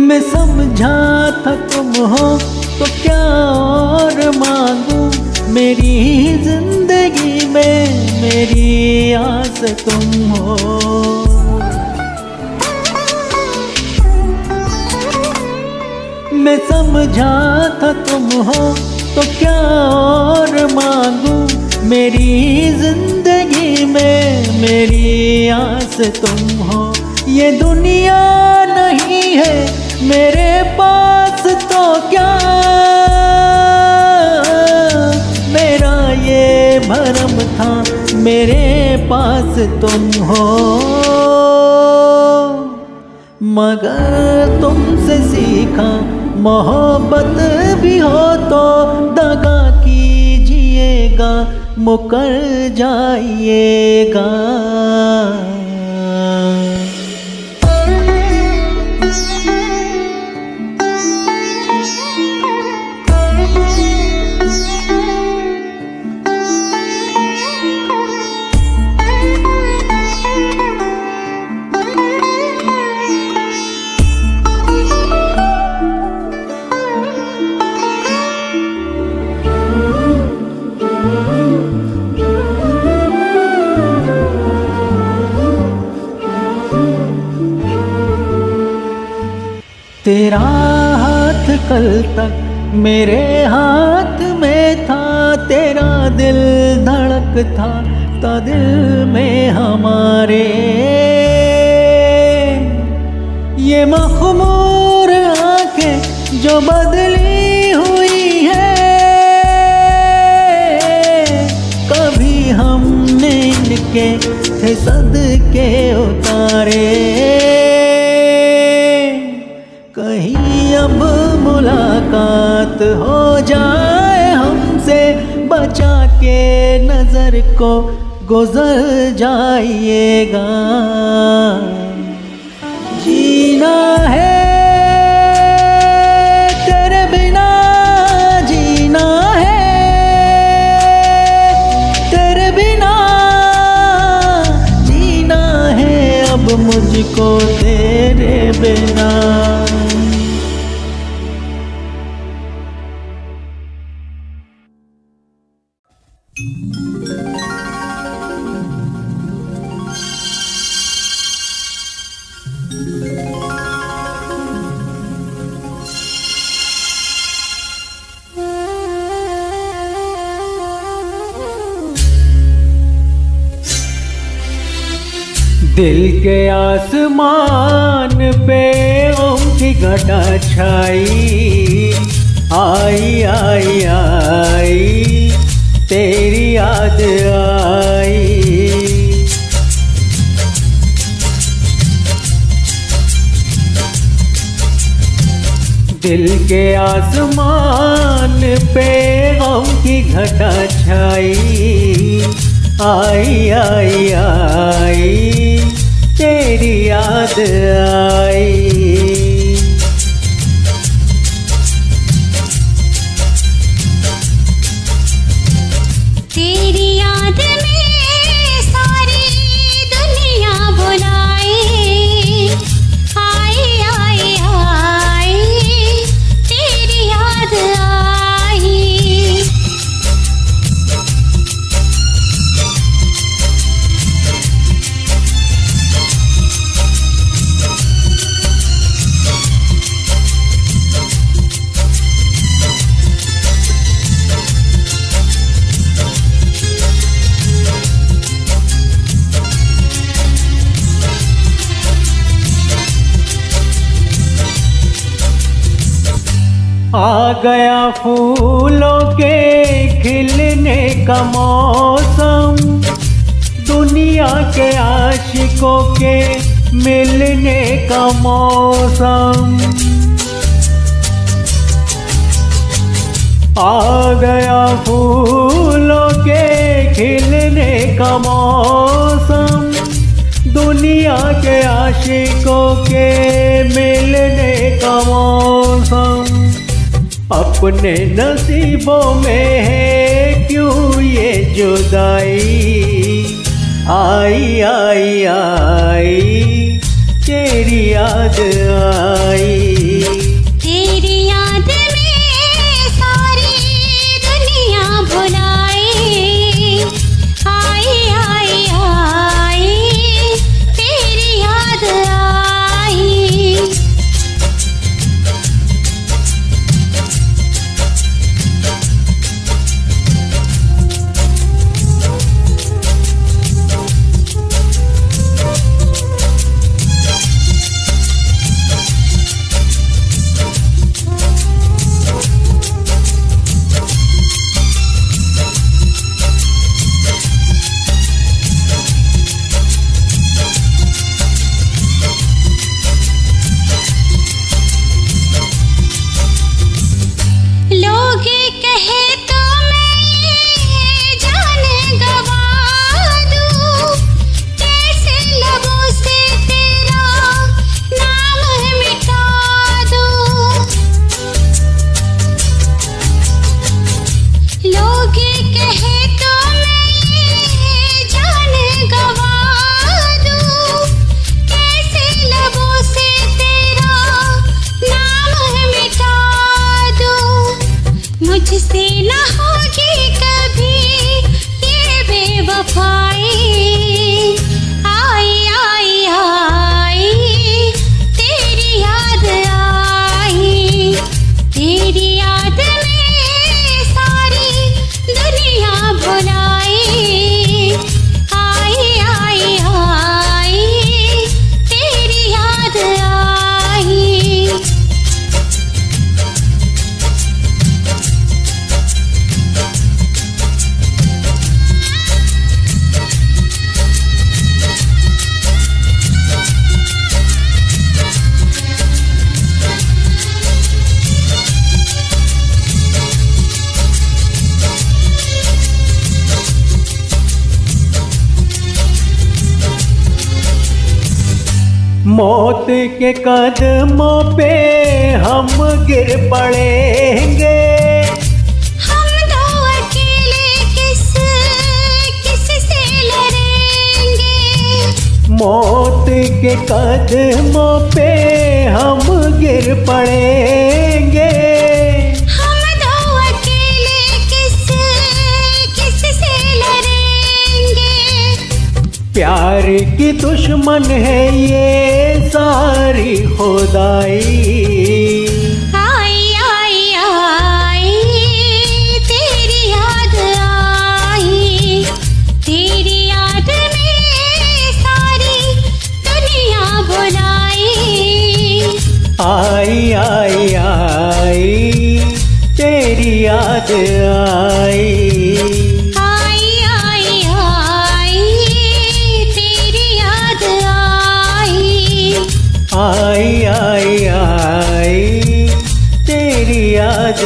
मैं समझा था तुम हो तो क्या और मांगू। मेरी जिंदगी में मेरी आस तुम हो। मैं समझा था तुम हो तो क्या और मांगू। मेरी जिंदगी में मेरी आस तुम हो। ये दुनिया नहीं है मेरे पास तो क्या, मेरा ये भरम था मेरे पास तुम हो। मगर तुमसे सीखा मोहब्बत भी हो तो दगा कीजिएगा, मुकर जाइएगा। तेरा हाथ कल तक मेरे हाथ में था। तेरा दिल धड़कता था दिल में हमारे। ये मखमूर आंखें जो बदली हुई है, कभी हमने इनके थे सदके उतारे। कहीं अब मुलाकात हो जाए हमसे, बचा के नजर को गुजर जाइएगा। जीना है तेरे बिना, जीना है तेरे बिना, जीना है अब मुझको तेरे बिना। दिल के आसमान पे उनकी घटा छाई। आई आई आई तेरी याद आई। दिल के आसमान पे उनकी घटा छाई। आई आई आई तेरी याद आई। तेरी याद में सारी दुनिया बुलाई। आई आई आई तेरी याद आई। आ गया फूलों के खिलने का मौसम, दुनिया के आशिकों के मिलने का मौसम। आ गया फूलों के खिलने का मौसम, दुनिया के आशिकों के मिलने का मौसम। अपने नसीबों में है क्यों ये जुदाई, आई आई आई तेरी याद आई। तेरी याद में सारी दुनिया भुलाई, आई आई आई तेरी याद आई। लोग कहे तो मैं ये जान गवा दूं, कैसे लबों से तेरा नाम मिटा दूं। लोग कहे तो मैं ये जान गवा दूं, कैसे लबों से तेरा नाम मिटा दूं। मुझसे न होगी कभी ये बेवफाई, आई आई आई तेरी याद आई। तेरी याद में सारी दुनिया भुलाई, आई आई आई तेरी याद आई। मौत के कदमों पे हम गिर पड़ेंगे, हम दो अकेले किस से लड़ेंगे। मौत के कदमों पे हम गिर पड़ेंगे। हम दो अकेले किस से लड़ेंगे। प्यार की दुश्मन है ये सारी खुदाई, आई आई आई तेरी याद आई। तेरी याद में सारी दुनिया भुलाई, आई आई आई तेरी याद आई। आई आई आई तेरी याद आई। आई आई आई तेरी याद